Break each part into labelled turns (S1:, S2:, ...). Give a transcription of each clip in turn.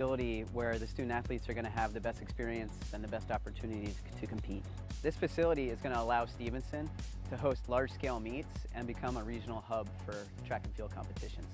S1: facility where the student athletes are going to have the best experience and the best opportunities to compete. This facility is going to allow Stevenson to host large-scale meets and become a regional hub for track and field competitions.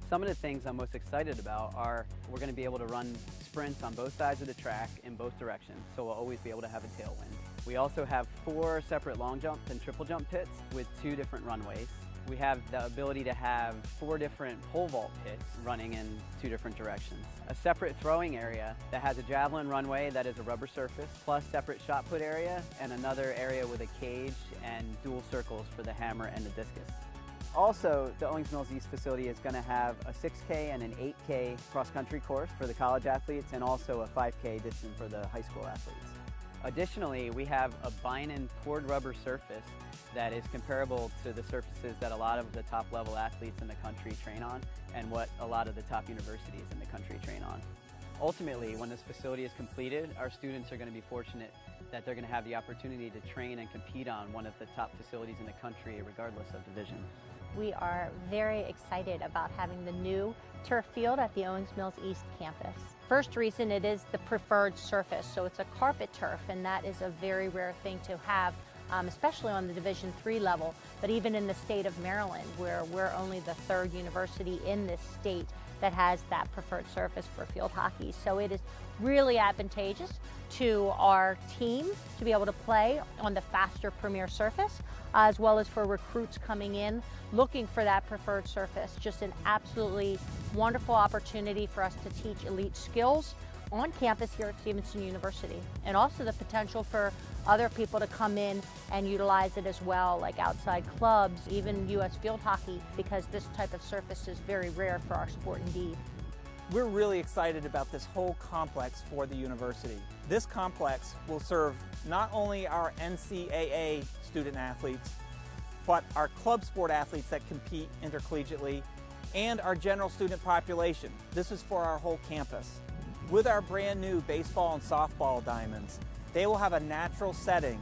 S1: Some of the things I'm most excited about are we're going to be able to run sprints on both sides of the track in both directions, so we'll always be able to have a tailwind. We also have 4 separate long jump and triple jump pits with 2 different runways. We have the ability to have 4 different pole vault pits running in 2 different directions. A separate throwing area that has a javelin runway that is a rubber surface, plus separate shot put area, and another area with a cage and dual circles for the hammer and the discus. Also, the Owings Mills East facility is going to have a 6K and an 8K cross-country course for the college athletes, and also a 5K distance for the high school athletes. Additionally, we have a Binen poured rubber surface that is comparable to the surfaces that a lot of the top-level athletes in the country train on, and what a lot of the top universities in the country train on. Ultimately, when this facility is completed, our students are going to be fortunate that they're going to have the opportunity to train and compete on one of the top facilities in the country, regardless of division.
S2: We are very excited about having the new turf field at the Owings Mills East campus. First reason, it is the preferred surface, so it's a carpet turf, and that is a very rare thing to have, especially on the Division III level, but even in the state of Maryland, where we're only the 3rd university in this state that has that preferred surface for field hockey. So it is really advantageous to our team to be able to play on the faster premier surface, as well as for recruits coming in looking for that preferred surface. Just an absolutely wonderful opportunity for us to teach elite skills on campus here at Stevenson University, and also the potential for other people to come in and utilize it as well, like outside clubs, even U.S. field hockey, because this type of surface is very rare for our sport indeed.
S3: We're really excited about this whole complex for the university. This complex will serve not only our NCAA student athletes, but our club sport athletes that compete intercollegiately, and our general student population. This is for our whole campus. With our brand new baseball and softball diamonds, they will have a natural setting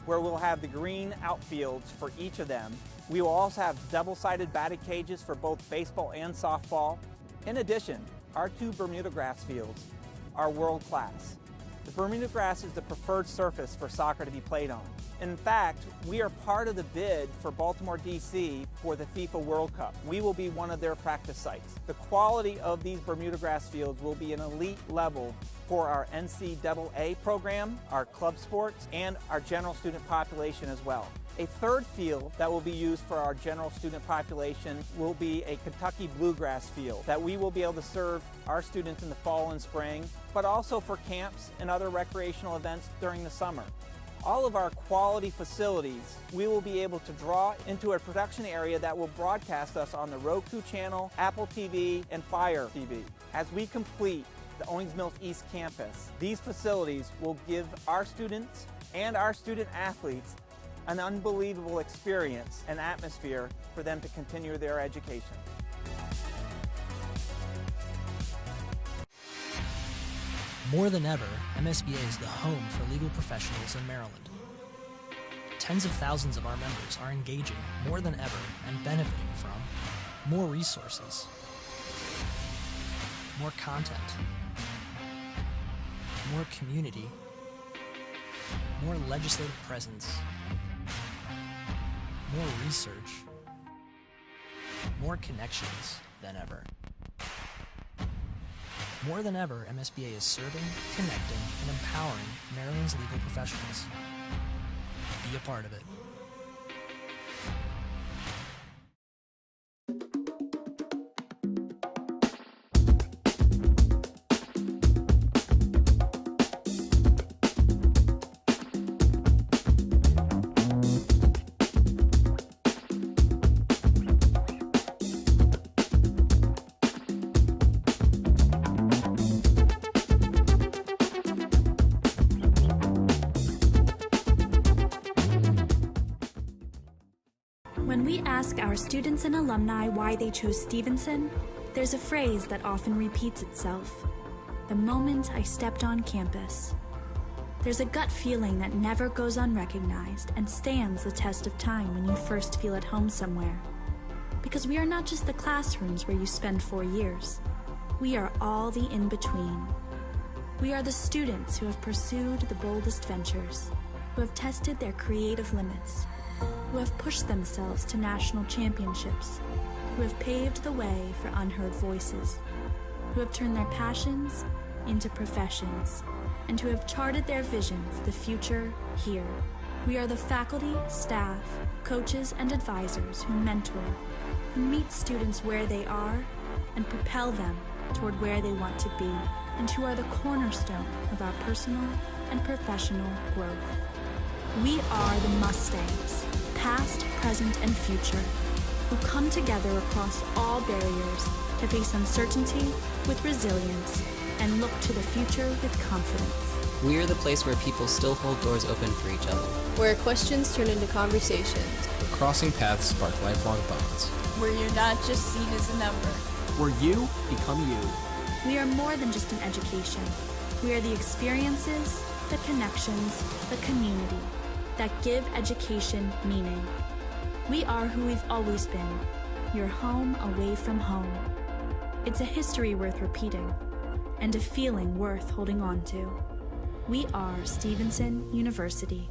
S3: where we'll have the green outfields for each of them. We will also have double-sided batting cages for both baseball and softball. In addition, our 2 Bermuda grass fields are world-class. The Bermuda grass is the preferred surface for soccer to be played on. In fact, we are part of the bid for Baltimore, D.C. for the FIFA World Cup. We will be one of their practice sites. The quality of these Bermuda grass fields will be an elite level for our NCAA program, our club sports, and our general student population as well. A 3rd field that will be used for our general student population will be a Kentucky bluegrass field that we will be able to serve our students in the fall and spring, but also for camps and other recreational events during the summer. All of our quality facilities, we will be able to draw into a production area that will broadcast us on the Roku channel, Apple TV, and Fire TV. As we complete the Owings Mills East campus, these facilities will give our students and our student athletes an unbelievable experience and atmosphere for them to continue their education.
S4: More than ever, MSBA is the home for legal professionals in Maryland. Tens of thousands of our members are engaging more than ever and benefiting from more resources, more content, more community, more legislative presence, more research, more connections than ever. More than ever, MSBA is serving, connecting, and empowering Maryland's legal professionals. Be a part of it.
S5: When we ask our students and alumni why they chose Stevenson, there's a phrase that often repeats itself: the moment I stepped on campus. There's a gut feeling that never goes unrecognized and stands the test of time when you first feel at home somewhere. Because we are not just the classrooms where you spend 4 years. We are all the in-between. We are the students who have pursued the boldest ventures, who have tested their creative limits, who have pushed themselves to national championships, who have paved the way for unheard voices, who have turned their passions into professions, and who have charted their vision for the future here. We are the faculty, staff, coaches, and advisors who mentor, who meet students where they are and propel them toward where they want to be, and who are the cornerstone of our personal and professional growth. We are the Mustangs, past, present, and future, who come together across all barriers to face uncertainty with resilience and look to the future with confidence.
S6: We are the place where people still hold doors open for each other.
S7: Where questions turn into conversations.
S8: Where crossing paths spark lifelong bonds.
S9: Where you're not just seen as a number.
S10: Where you become you.
S5: We are more than just an education. We are the experiences, the connections, the community that give education meaning. We are who we've always been, your home away from home. It's a history worth repeating and a feeling worth holding on to. We are Stevenson University.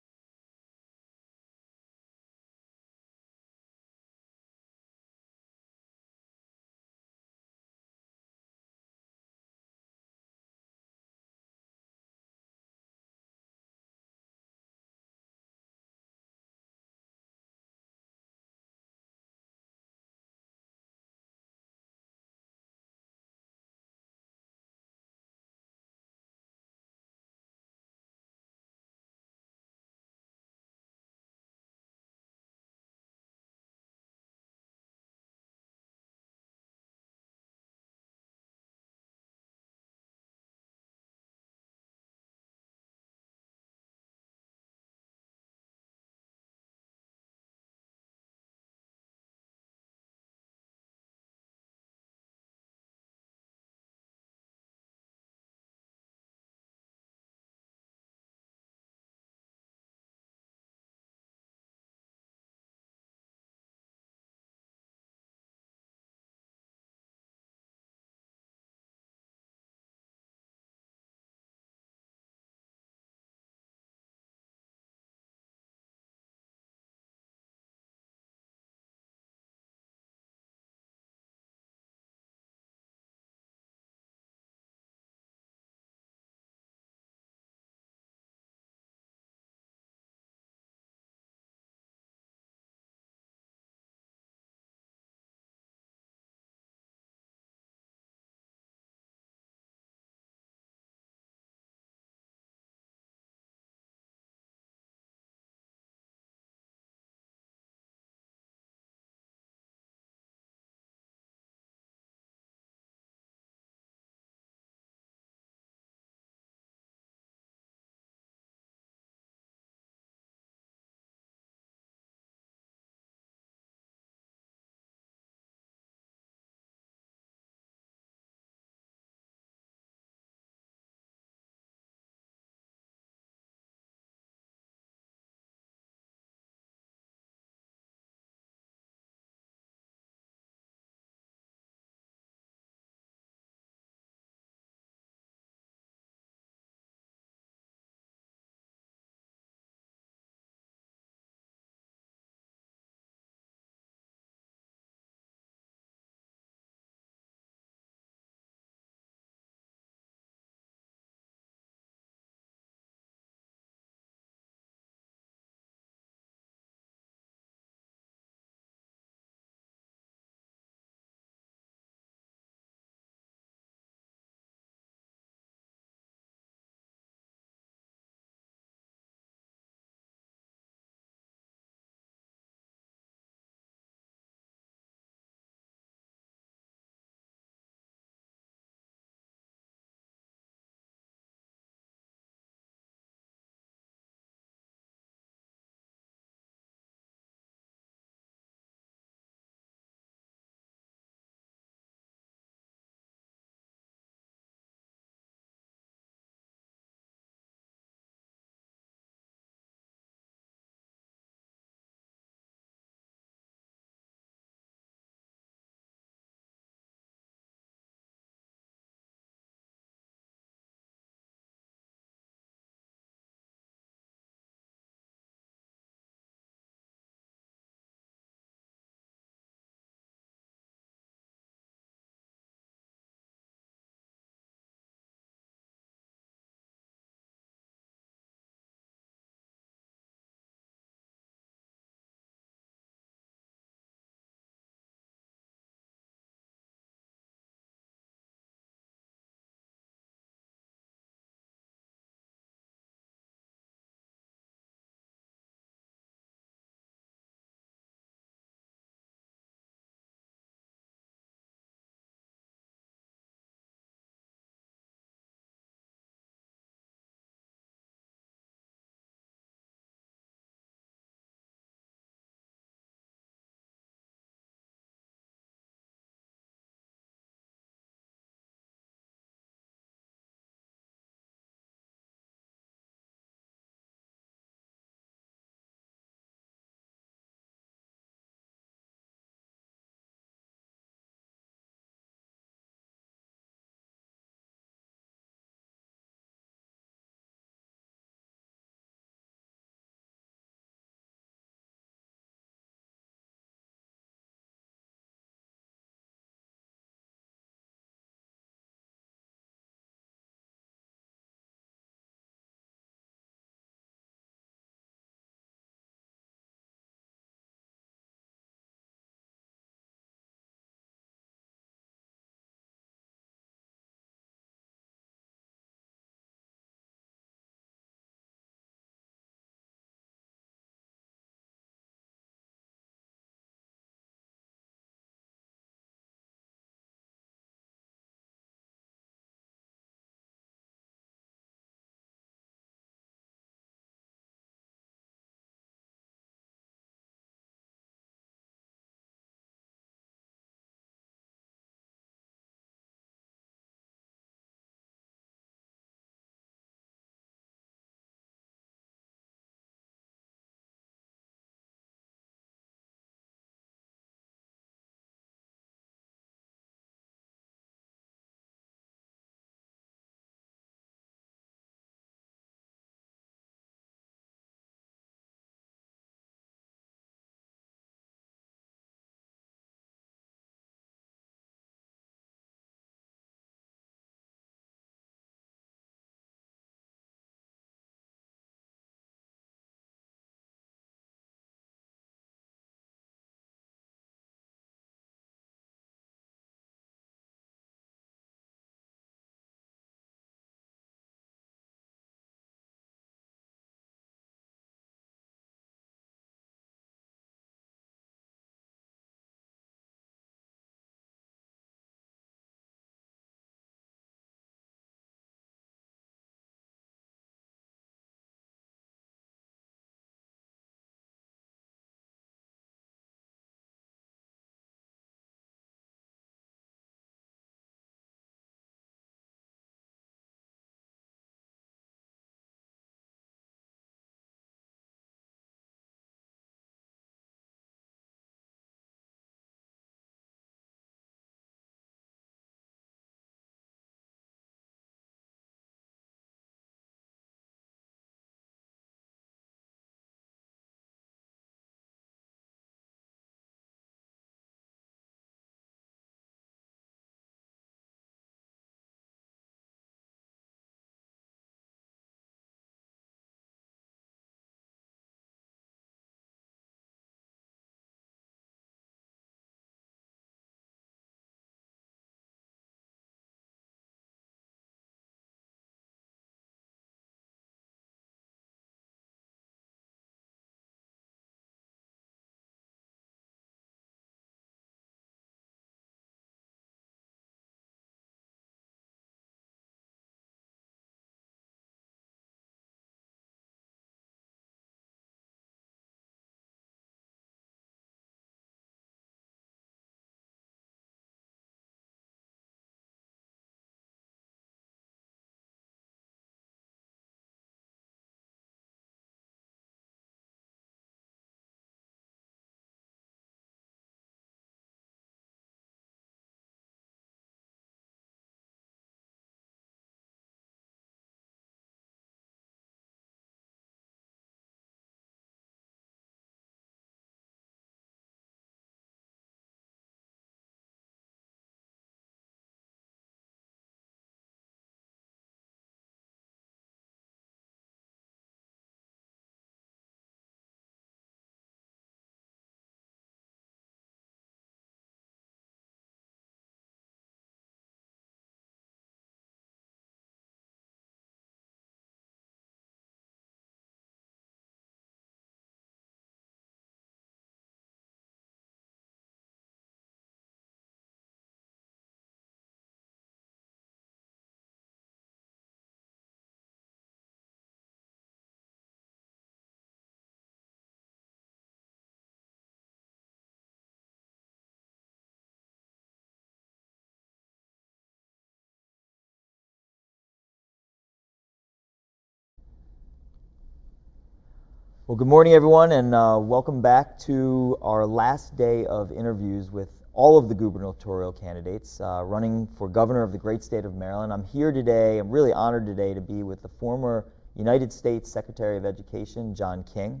S11: Well, good morning, everyone, and welcome back to our last day of interviews with all of the gubernatorial candidates running for governor of the great state of Maryland. I'm here today, I'm really honored today to be with the former United States Secretary of Education, John King.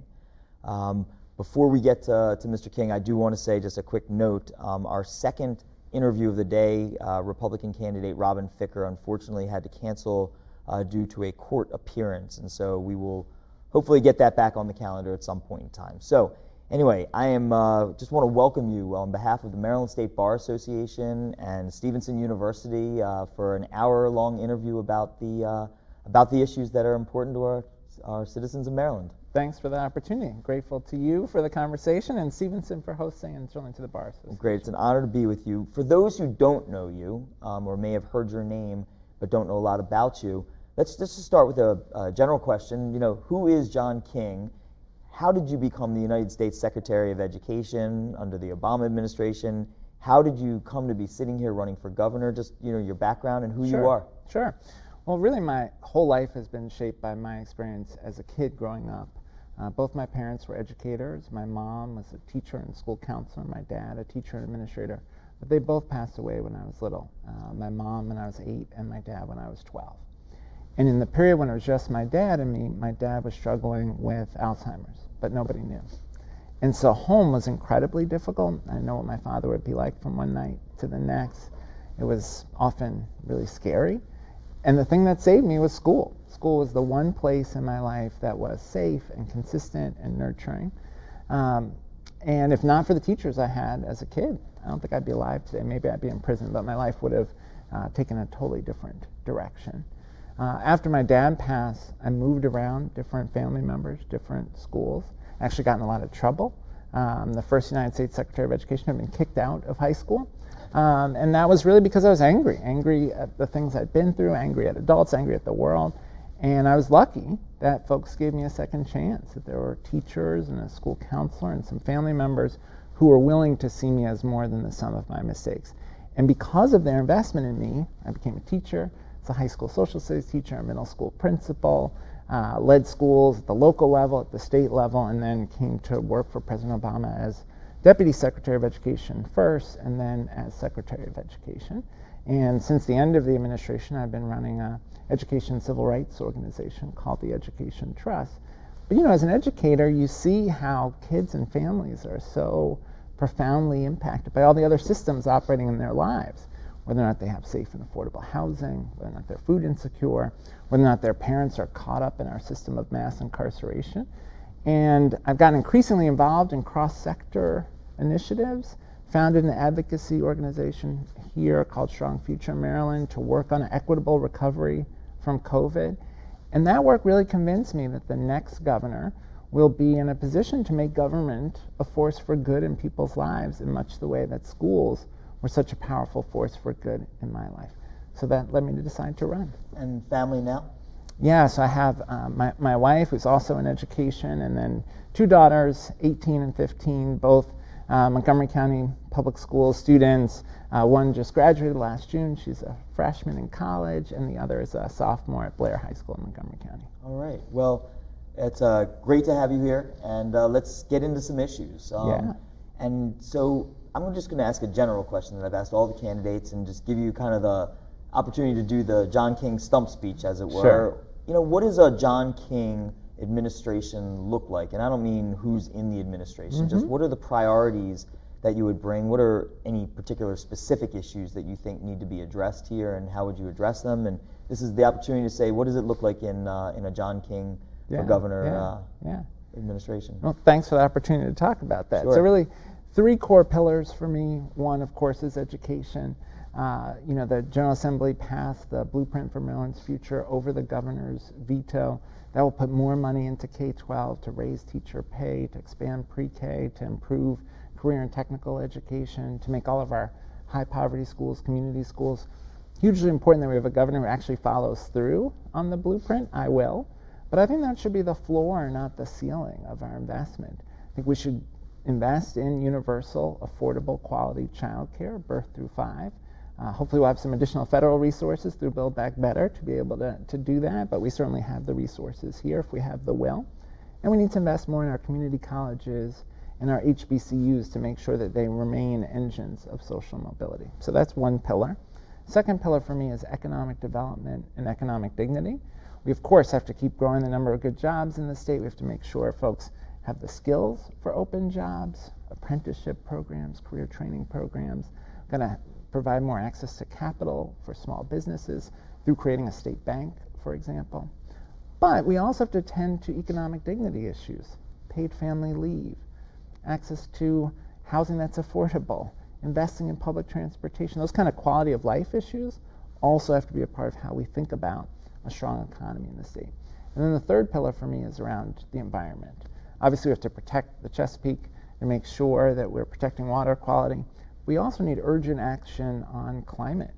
S11: Before we get to Mr. King, I do want to say just a quick note. Our second interview of the day, Republican candidate Robin Ficker, unfortunately had to cancel due to a court appearance, and so we will hopefully get that back on the calendar at some point in time. So anyway, I am just want to welcome you on behalf of the Maryland State Bar Association and Stevenson University for an hour-long interview about the issues that are important to our citizens of Maryland.
S12: Thanks for the opportunity. Grateful to you for the conversation and Stevenson for hosting, and certainly to the Bar Association.
S11: Great, it's an honor to be with you. For those who don't know you or may have heard your name but don't know a lot about you, let's just start with a general question. You know, who is John King? How did you become the United States Secretary of Education under the Obama administration? How did you come to be sitting here running for governor? Just, you know, your background and who you are.
S12: Sure. Well, really my whole life has been shaped by my experience as a kid growing up. Both my parents were educators. My mom was a teacher and school counselor. My dad, a teacher and administrator. But they both passed away when I was little. My mom when I was 8 and my dad when I was 12. And in the period when it was just my dad and me, my dad was struggling with Alzheimer's, but nobody knew. And so home was incredibly difficult. I know what my father would be like from one night to the next. It was often really scary. And the thing that saved me was school. School was the one place in my life that was safe and consistent and nurturing. And if not for the teachers I had as a kid, I don't think I'd be alive today. Maybe I'd be in prison, but my life would have taken a totally different direction. After my dad passed, I moved around different family members, different schools. I actually got in a lot of trouble. The first United States Secretary of Education had been kicked out of high school. And that was really because I was angry at the things I'd been through, angry at adults, angry at the world. And I was lucky that folks gave me a second chance, that there were teachers and a school counselor and some family members who were willing to see me as more than the sum of my mistakes. And because of their investment in me, I became a teacher. A high school social studies teacher, a middle school principal, led schools at the local level, at the state level, and then came to work for President Obama as Deputy Secretary of Education first, and then as Secretary of Education. And since the end of the administration, I've been running an education civil rights organization called the Education Trust. But you know, as an educator, you see how kids and families are so profoundly impacted by all the other systems operating in their lives. Whether or not they have safe and affordable housing, whether or not they're food insecure, whether or not their parents are caught up in our system of mass incarceration. And I've gotten increasingly involved in cross-sector initiatives, founded an advocacy organization here called Strong Future Maryland to work on equitable recovery from COVID. And that work really convinced me that the next governor will be in a position to make government a force for good in people's lives in much the way that schools were such a powerful force for good in my life. So that led me to decide to run.
S11: And family now?
S12: Yeah, so I have my wife, who's also in education, and then 2 daughters, 18 and 15, both Montgomery County Public School students. One just graduated last June. She's a freshman in college, and the other is a sophomore at Blair High School in Montgomery County.
S11: All right. Well, it's great to have you here, and let's get into some issues. And so I'm just going to ask a general question that I've asked all the candidates and just give you kind of the opportunity to do the John King stump speech, as it were.
S12: Sure.
S11: You know, what does a John King administration look like? And I don't mean who's in the administration, just what are the priorities that you would bring? What are any particular specific issues that you think need to be addressed here, and how would you address them? And this is the opportunity to say, what does it look like in a John King for governor administration?
S12: Well, thanks for the opportunity to talk about that.
S11: Sure.
S12: So really, 3 core pillars for me. One, of course, is education. You know, the General Assembly passed the Blueprint for Maryland's Future over the governor's veto. That will put more money into K-12 to raise teacher pay, to expand pre-K, to improve career and technical education, to make all of our high-poverty schools, community schools. Hugely important that we have a governor who actually follows through on the blueprint. I will. But I think that should be the floor, not the ceiling of our investment. I think we should invest in universal, affordable, quality childcare, birth through 5. Hopefully we'll have some additional federal resources through Build Back Better to be able to do that, but we certainly have the resources here if we have the will. And we need to invest more in our community colleges and our HBCUs to make sure that they remain engines of social mobility. So that's one pillar. Second pillar for me is economic development and economic dignity. We, of course, have to keep growing the number of good jobs in the state. We have to make sure folks have the skills for open jobs, apprenticeship programs, career training programs. We're going to provide more access to capital for small businesses through creating a state bank, for example. But we also have to attend to economic dignity issues, paid family leave, access to housing that's affordable, investing in public transportation. Those kind of quality of life issues also have to be a part of how we think about a strong economy in the state. And then the third pillar for me is around the environment. Obviously, we have to protect the Chesapeake and make sure that we're protecting water quality. We also need urgent action on climate.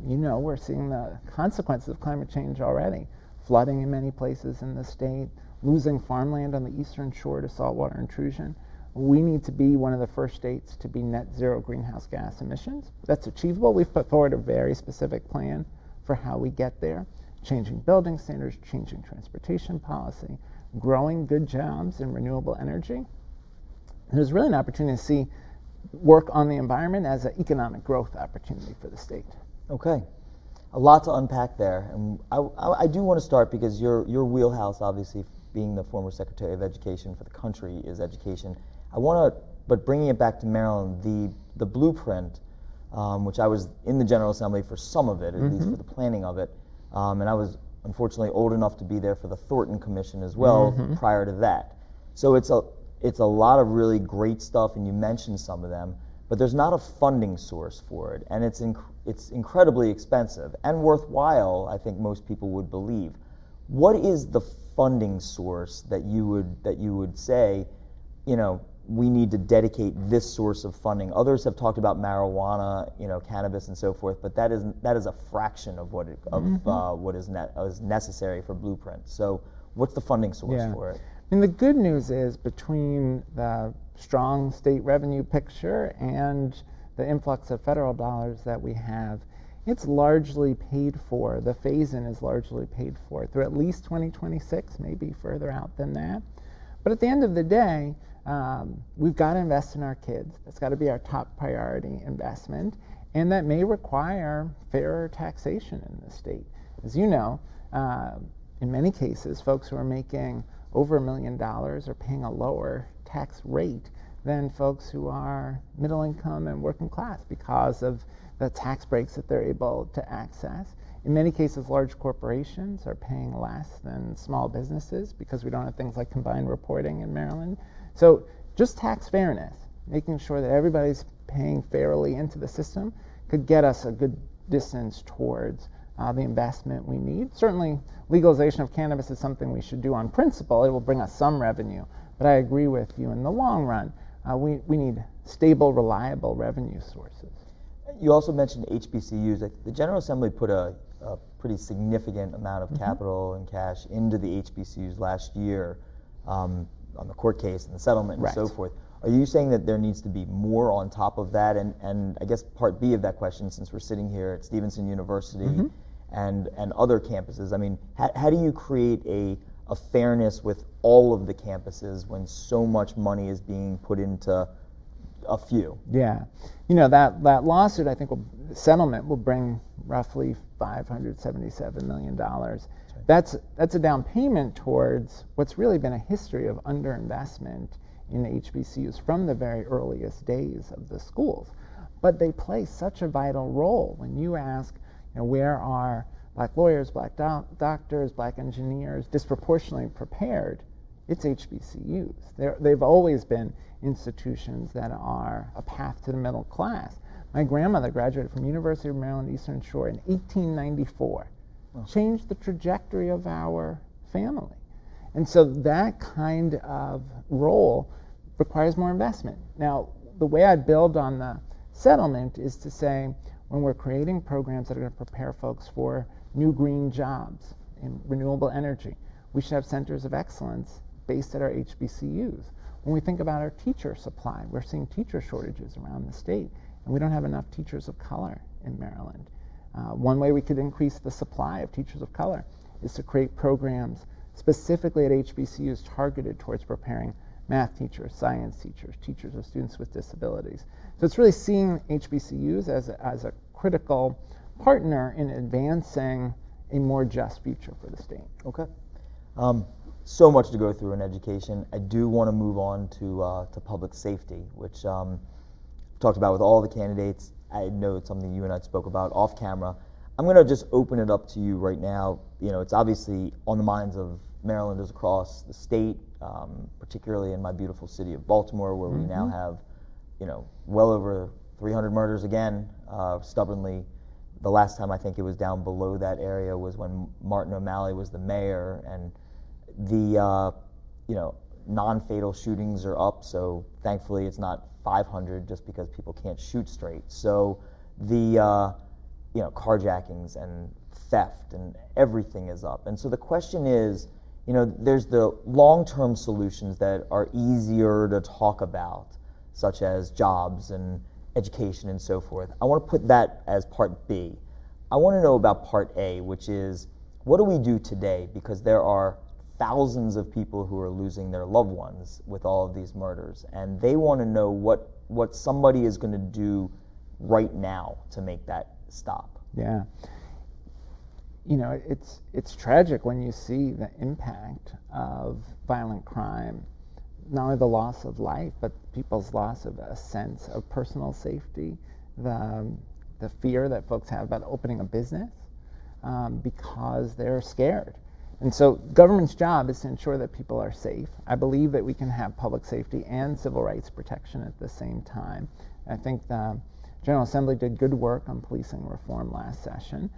S12: We're seeing the consequences of climate change already. Flooding in many places in the state, losing farmland on the eastern shore to saltwater intrusion. We need to be one of the first states to be net zero greenhouse gas emissions. That's achievable. We've put forward a very specific plan for how we get there. Changing building standards, changing transportation policy, growing good jobs in renewable energy. There's really an opportunity to see work on the environment as an economic growth opportunity for the state.
S11: Okay. A lot to unpack there, and I do want to start because your wheelhouse, obviously, being the former Secretary of Education for the country, is education. But bringing it back to Maryland, the blueprint, which I was in the General Assembly for some of it, at least for the planning of it, and I was unfortunately old enough to be there for the Thornton Commission as well prior to that. So it's a lot of really great stuff, and you mentioned some of them, but there's not a funding source for it, and it's incredibly expensive and worthwhile, I think most people would believe. What is the funding source that you would say, we need to dedicate this source of funding? Others have talked about marijuana, cannabis and so forth, but that is a fraction of what is necessary for Blueprint. So what's the funding source for it?
S12: The good news is, between the strong state revenue picture and the influx of federal dollars that we have, it's largely paid for. The phase-in is largely paid for through at least 2026, maybe further out than that. But at the end of the day, we've got to invest in our kids. That's got to be our top priority investment, and that may require fairer taxation in the state. As you know, in many cases, folks who are making over $1 million are paying a lower tax rate than folks who are middle income and working class because of the tax breaks that they're able to access. In many cases, large corporations are paying less than small businesses because we don't have things like combined reporting in Maryland. So just tax fairness, making sure that everybody's paying fairly into the system, could get us a good distance towards the investment we need. Certainly, legalization of cannabis is something we should do on principle. It will bring us some revenue. But I agree with you, in the long run, we need stable, reliable revenue sources.
S11: You also mentioned HBCUs. The General Assembly put a pretty significant amount of capital and cash into the HBCUs last year on the court case and the settlement and so forth. Are you saying that there needs to be more on top of that? And I guess part B of that question, since we're sitting here at Stevenson University and other campuses, how do you create a fairness with all of the campuses when so much money is being put into a few?
S12: Yeah. That lawsuit, I think, settlement will bring roughly $577 million. That's a down payment towards what's really been a history of underinvestment in HBCUs from the very earliest days of the schools. But they play such a vital role. When you ask, where are black lawyers, black doctors, black engineers disproportionately prepared, it's HBCUs. They've always been institutions that are a path to the middle class. My grandmother graduated from University of Maryland Eastern Shore in 1894. Changed the trajectory of our family. And so that kind of role requires more investment. Now, the way I build on the settlement is to say, when we're creating programs that are going to prepare folks for new green jobs in renewable energy, we should have centers of excellence based at our HBCUs. When we think about our teacher supply, we're seeing teacher shortages around the state, and we don't have enough teachers of color in Maryland. One way we could increase the supply of teachers of color is to create programs specifically at HBCUs targeted towards preparing math teachers, science teachers, teachers of students with disabilities. So it's really seeing HBCUs as a critical partner in advancing a more just future for the state.
S11: Okay. So much to go through in education. I do want to move on to public safety, which talked about with all the candidates. I know it's something you and I spoke about off camera. I'm going to just open it up to you right now. You know, it's obviously on the minds of Marylanders across the state, particularly in my beautiful city of Baltimore, where we now have, you know, well over 300 murders again, stubbornly. The last time I think it was down below that area was when Martin O'Malley was the mayor, and the you know, non-fatal shootings are up, so thankfully it's not 500 just because people can't shoot straight. So the you know, carjackings and theft and everything is up. And so the question is, you know, there's the long-term solutions that are easier to talk about, such as jobs and education and so forth. I want to put that as part B. I want to know about part A, which is, what do we do today? Because there are thousands of people who are losing their loved ones with all of these murders, and they want to know what somebody is going to do right now to make that stop.
S12: Yeah. You know, it's tragic when you see the impact of violent crime, not only the loss of life, but people's loss of a sense of personal safety, the fear that folks have about opening a business because they're scared. And so government's job is to ensure that people are safe. I believe that we can have public safety and civil rights protection at the same time. I think the General Assembly did good work on policing reform last session.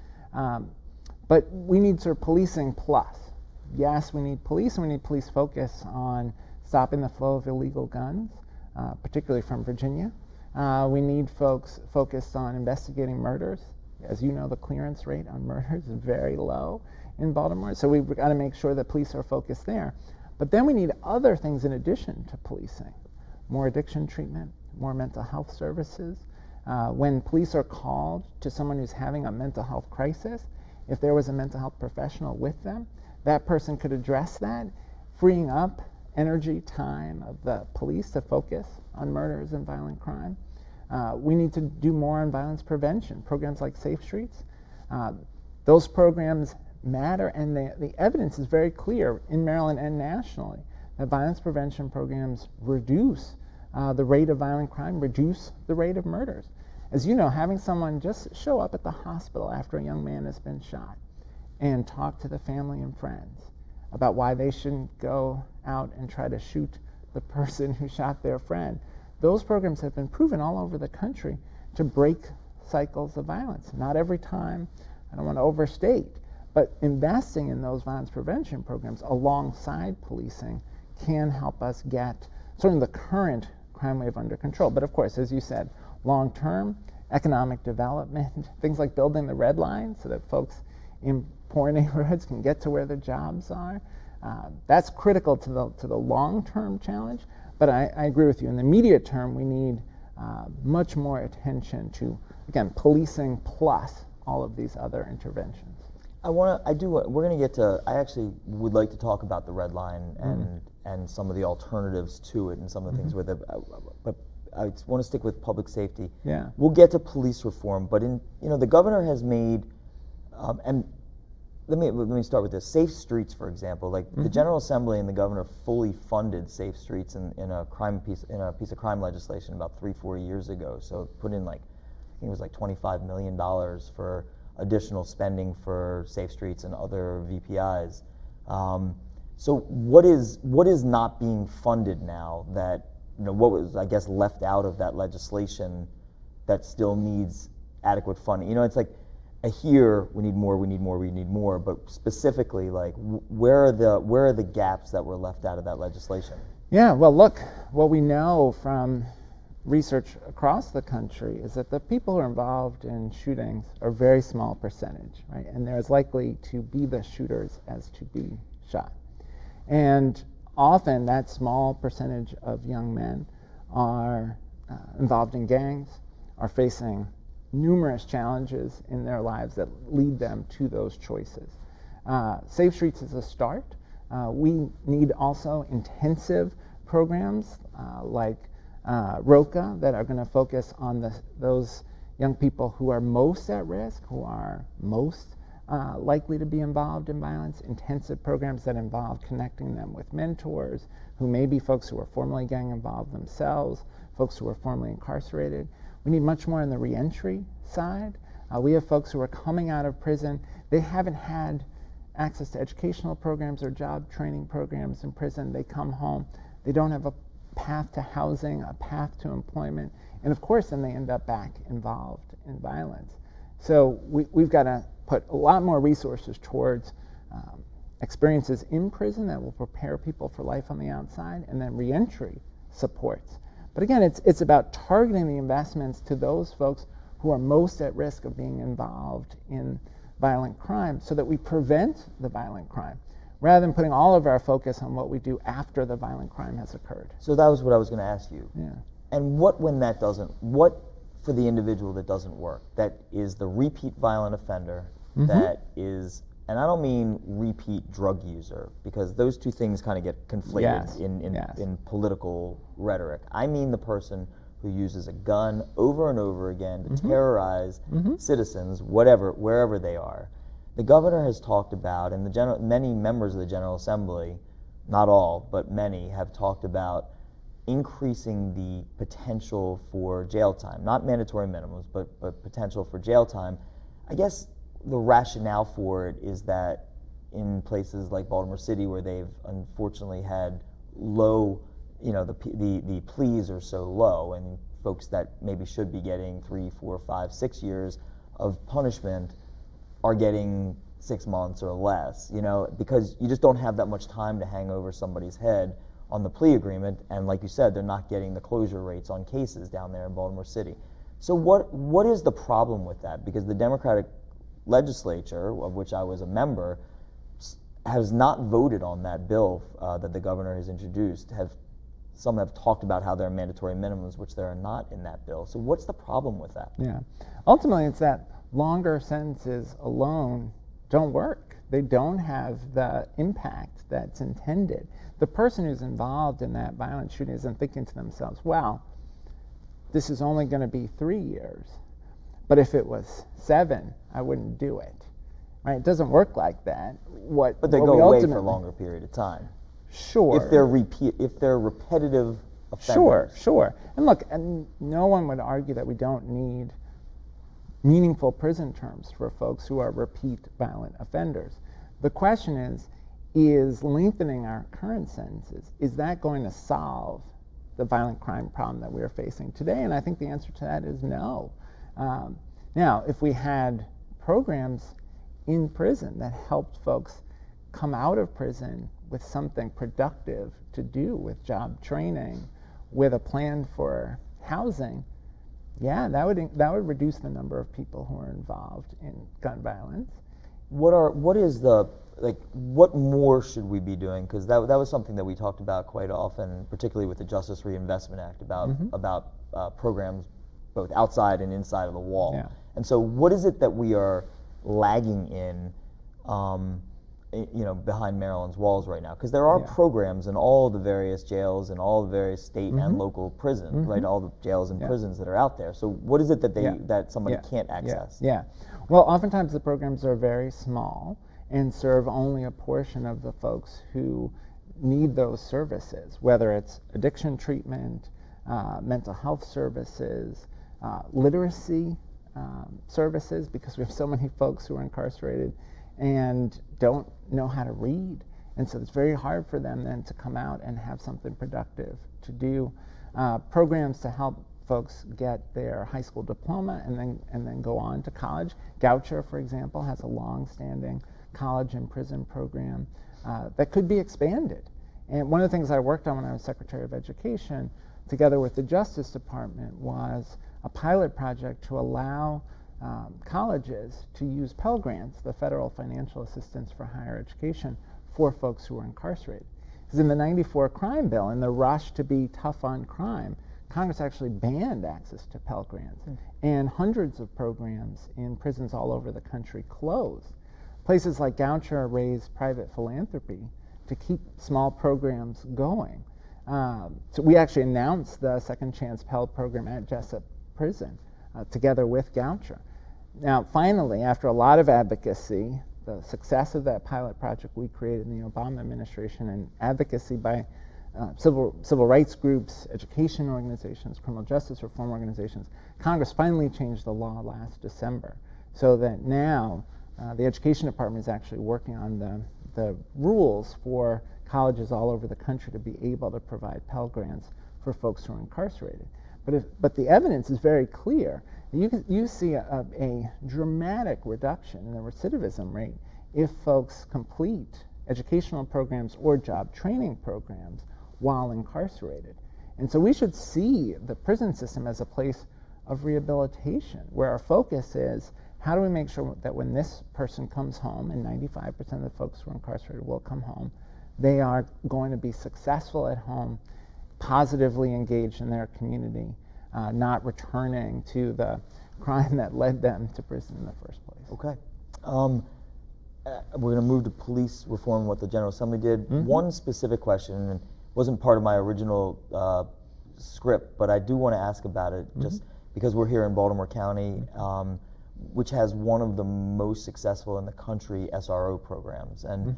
S12: But we need sort of policing plus. Yes, we need police, and we need police focus on stopping the flow of illegal guns, particularly from Virginia. We need folks focused on investigating murders. As you know, the clearance rate on murders is very low in Baltimore, so we've got to make sure that police are focused there. But then we need other things in addition to policing. More addiction treatment, more mental health services. When police are called to someone who's having a mental health crisis, if there was a mental health professional with them, that person could address that, freeing up energy, time of the police to focus on murders and violent crime. We need to do more on violence prevention, programs like Safe Streets. Those programs matter, and the evidence is very clear in Maryland and nationally that violence prevention programs reduce the rate of violent crime, reduce the rate of murders. As you know, having someone just show up at the hospital after a young man has been shot and talk to the family and friends about why they shouldn't go out and try to shoot the person who shot their friend. Those programs have been proven all over the country to break cycles of violence. Not every time, I don't want to overstate, but investing in those violence prevention programs alongside policing can help us get sort of the current crime wave under control. But of course, as you said, long-term economic development, things like building the red line so that folks in poor neighborhoods can get to where their jobs are. That's critical to the long-term challenge. But I agree with you. In the immediate term, we need much more attention to, again, policing plus all of these other interventions.
S11: We're going to get to, I actually would like to talk about the red line and some of the alternatives to it and some of the things with it. But I want to stick with public safety.
S12: Yeah.
S11: We'll get to police reform, but the governor has made, and let me start with this. Safe Streets, for example, like the General Assembly and the governor fully funded Safe Streets in a piece of crime legislation about 3-4 years ago. So put in like, I think it was like $25 million for additional spending for Safe Streets and other VPIs. So what is not being funded now that, what was, I guess, left out of that legislation that still needs adequate funding? It's like, I hear we need more, but specifically, like, where are the gaps that were left out of that legislation?
S12: Yeah, well, look, what we know from research across the country is that the people who are involved in shootings are a very small percentage, right? And they're as likely to be the shooters as to be shot. And often that small percentage of young men are involved in gangs, are facing numerous challenges in their lives that lead them to those choices. Safe Streets is a start. We need also intensive programs like ROCA that are going to focus on those young people who are most at risk, who are most likely to be involved in violence, intensive programs that involve connecting them with mentors who may be folks who are formerly gang involved themselves, folks who are formerly incarcerated. We need much more on the reentry side. We have folks who are coming out of prison. They haven't had access to educational programs or job training programs in prison. They come home. They don't have a path to housing, a path to employment, and of course then they end up back involved in violence. So we've got to put a lot more resources towards experiences in prison that will prepare people for life on the outside, and then reentry supports. But again, it's about targeting the investments to those folks who are most at risk of being involved in violent crime so that we prevent the violent crime, rather than putting all of our focus on what we do after the violent crime has occurred.
S11: So that was what I was going to ask you.
S12: Yeah.
S11: And what when that doesn't, what for the individual that doesn't work, that is the repeat violent offender, that is, and I don't mean repeat drug user, because those two things kind of get conflated in political rhetoric. I mean the person who uses a gun over and over again to terrorize citizens, wherever they are. The governor has talked about, and many members of the General Assembly, not all, but many, have talked about increasing the potential for jail time, not mandatory minimums, but potential for jail time. I guess the rationale for it is that in places like Baltimore City, where they've unfortunately had low, the pleas are so low, and folks that maybe should be getting 3, 4, 5, 6 years of punishment are getting 6 months or less, because you just don't have that much time to hang over somebody's head on the plea agreement, and like you said, they're not getting the closure rates on cases down there in Baltimore City. So what is the problem with that? Because the Democratic legislature, of which I was a member, has not voted on that bill that the governor has introduced. Some have talked about how there are mandatory minimums, which there are not in that bill. So what's the problem with that?
S12: Yeah. Ultimately, it's that longer sentences alone don't work. They don't have the impact that's intended. The person who's involved in that violent shooting isn't thinking to themselves, well, this is only going to be 3 years, but if it was 7, I wouldn't do it. Right? It doesn't work like that.
S11: But they go away for a longer period of time.
S12: Sure.
S11: If they're repetitive offenders.
S12: Sure. And look, and no one would argue that we don't need meaningful prison terms for folks who are repeat violent offenders. The question is lengthening our current sentences, is that going to solve the violent crime problem that we're facing today? And I think the answer to that is no. Now, if we had programs in prison that helped folks come out of prison with something productive to do, with job training, with a plan for housing, yeah, that would reduce the number of people who are involved in gun violence.
S11: What more should we be doing? Because that was something that we talked about quite often, particularly with the Justice Reinvestment Act, about programs both outside and inside of the wall.
S12: Yeah.
S11: And so what is it that we are lagging in behind Maryland's walls right now? Because there are programs in all the various jails and all the various state and local prisons, right? All the jails and prisons that are out there. So what is it that that somebody can't access?
S12: Yeah. Well, oftentimes the programs are very small and serve only a portion of the folks who need those services, whether it's addiction treatment, mental health services, literacy services, because we have so many folks who are incarcerated and don't know how to read. And so it's very hard for them then to come out and have something productive to do. Programs to help folks get their high school diploma and then go on to college. Goucher, for example, has a long-standing college and prison program that could be expanded. And one of the things I worked on when I was Secretary of Education, together with the Justice Department, was a pilot project to allow colleges to use Pell Grants, the federal financial assistance for higher education, for folks who are incarcerated. Because in the '94 crime bill, in the rush to be tough on crime, Congress actually banned access to Pell Grants, and hundreds of programs in prisons all over the country closed. Places like Goucher raise private philanthropy to keep small programs going. So we actually announced the Second Chance Pell Program at Jessup Prison together with Goucher. Now, finally, after a lot of advocacy, the success of that pilot project we created in the Obama administration and advocacy by civil rights groups, education organizations, criminal justice reform organizations, Congress finally changed the law last December so that now the Education Department is actually working on the rules for colleges all over the country to be able to provide Pell Grants for folks who are incarcerated. But the evidence is very clear. You see a dramatic reduction in the recidivism rate if folks complete educational programs or job training programs while incarcerated. And so we should see the prison system as a place of rehabilitation, where our focus is how do we make sure that when this person comes home, and 95% of the folks who are incarcerated will come home, they are going to be successful at home, positively engaged in their community, not returning to the crime that led them to prison in the first place.
S11: Okay. We're going to move to police reform, what the General Assembly did. One specific question, and wasn't part of my original script, but I do want to ask about it just because we're here in Baltimore County, which has one of the most successful in the country SRO programs. And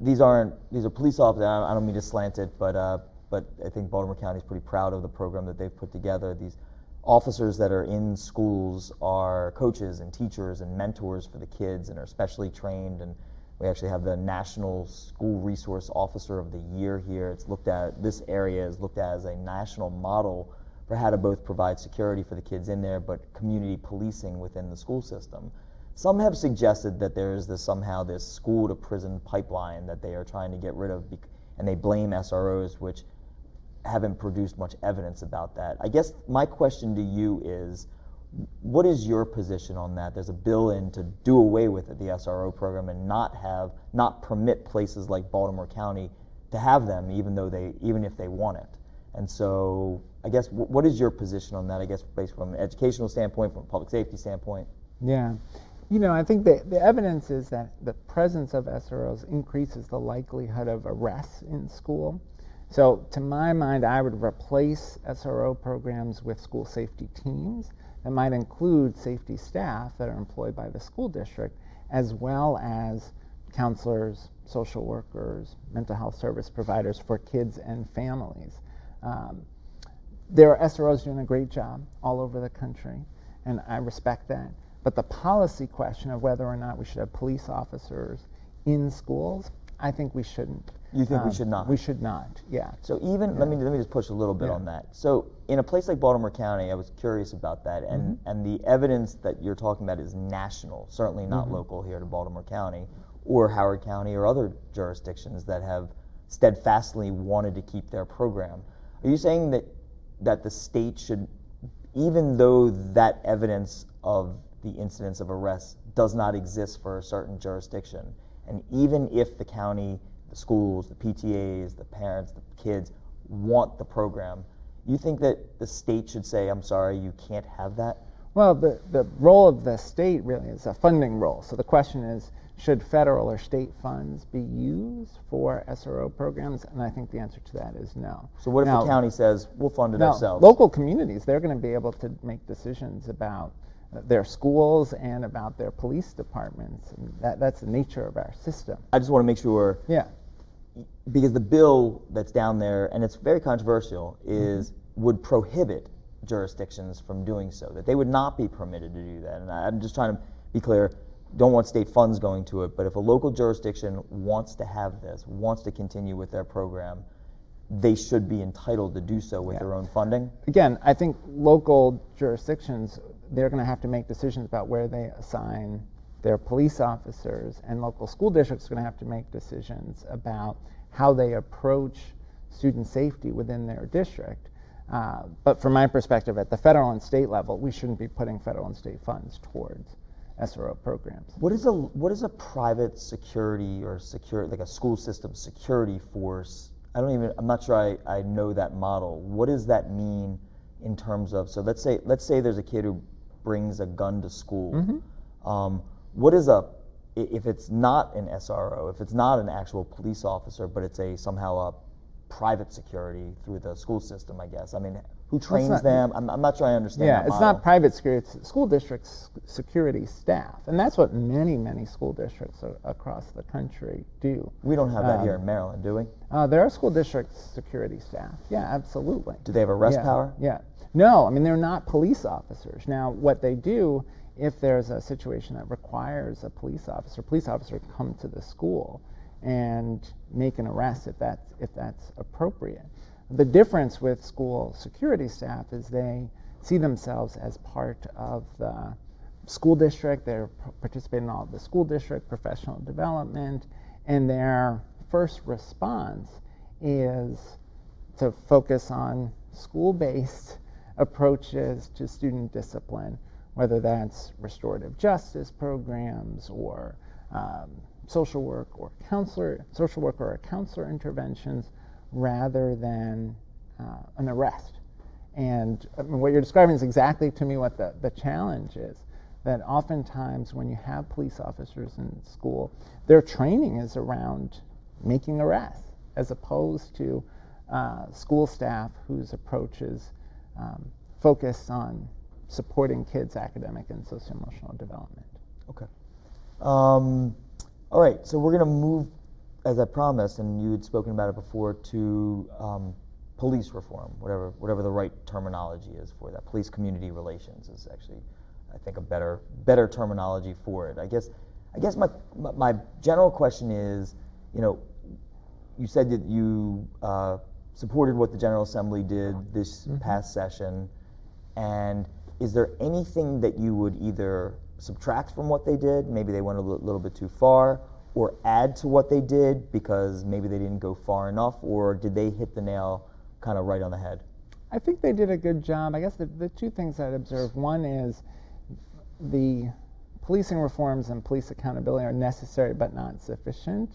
S11: these are police officers. I don't mean to slant it, but I think Baltimore County is pretty proud of the program that they've put together. These officers that are in schools are coaches and teachers and mentors for the kids and are specially trained. And we actually have the National School Resource Officer of the Year here. It's looked at, this area is looked at as a national model for how to both provide security for the kids in there, but community policing within the school system. Some have suggested that there is somehow this school to prison pipeline that they are trying to get rid of, and they blame SROs, which haven't produced much evidence about that. I guess my question to you is, what is your position on that? There's a bill in to do away with it, the SRO program, and not permit places like Baltimore County to have them, even if they want it. And so, I guess, what is your position on that? I guess, based from an educational standpoint, from a public safety standpoint.
S12: Yeah, I think the evidence is that the presence of SROs increases the likelihood of arrests in school. So, to my mind, I would replace SRO programs with school safety teams that might include safety staff that are employed by the school district, as well as counselors, social workers, mental health service providers for kids and families. There are SROs doing a great job all over the country, and I respect that. But the policy question of whether or not we should have police officers in schools, I think we shouldn't.
S11: You think we should not?
S12: We should not, yeah.
S11: So even, let me just push a little bit on that. So in a place like Baltimore County, I was curious about that, and the evidence that you're talking about is national, certainly not local here to Baltimore County, or Howard County, or other jurisdictions that have steadfastly wanted to keep their program. Are you saying that the state should, even though that evidence of the incidence of arrests does not exist for a certain jurisdiction, and even if the county, the schools, the PTAs, the parents, the kids want the program, you think that the state should say, I'm sorry, you can't have that?
S12: Well, the role of the state really is a funding role. So the question is, should federal or state funds be used for SRO programs? And I think the answer to that is no.
S11: So what if the county says, we'll fund it ourselves?
S12: Local communities, they're going to be able to make decisions about their schools and about their police departments. And that's the nature of our system.
S11: I just want to make sure.
S12: Yeah.
S11: Because the bill that's down there, and it's very controversial, would prohibit jurisdictions from doing so, that they would not be permitted to do that. And I'm just trying to be clear, don't want state funds going to it, but if a local jurisdiction wants to have this, wants to continue with their program, they should be entitled to do so with their own funding?
S12: Again, I think local jurisdictions, they're going to have to make decisions about where they assign their police officers, and local school districts are going to have to make decisions about how they approach student safety within their district. But from my perspective, at the federal and state level, we shouldn't be putting federal and state funds towards SRO programs.
S11: What is a private security or like a school system security force? I'm not sure I know that model. What does that mean in terms of, so let's say there's a kid who brings a gun to school. What is a if it's not an SRO, if it's not an actual police officer, but it's somehow a private security through the school system, I guess. I mean, who trains them? I'm not sure I understand that
S12: it's
S11: model.
S12: not private security, it's school districts security staff. And that's what many school districts across the country do.
S11: We don't have that here in Maryland, do we?
S12: There are school district security staff. Yeah, absolutely.
S11: Do they have arrest power?
S12: Yeah. No, I mean, they're not police officers. Now, what they do, if there's a situation that requires a police officer can come to the school and make an arrest if that's appropriate. The difference with school security staff is they see themselves as part of the school district. They're participating in all of the school district professional development, and their first response is to focus on school-based approaches to student discipline, whether that's restorative justice programs or social work or a counselor interventions, rather than an arrest. And I mean, what you're describing is exactly to me what the challenge is, that oftentimes when you have police officers in school, their training is around making arrests, as opposed to school staff whose approach is focused on supporting kids' academic and socio-emotional development.
S11: Okay. All right, so we're going to move, as I promised, and you had spoken about it before, to police reform, whatever the right terminology is for that. Police community relations is actually, I think, a better terminology for it. I guess my general question is, you said that you supported what the General Assembly did this past session, and is there anything that you would either subtract from what they did, maybe they went a little bit too far, or add to what they did because maybe they didn't go far enough, or did they hit the nail kind of right on the head?
S12: I think they did a good job. I guess the two things I'd observe, one is the policing reforms and police accountability are necessary but not sufficient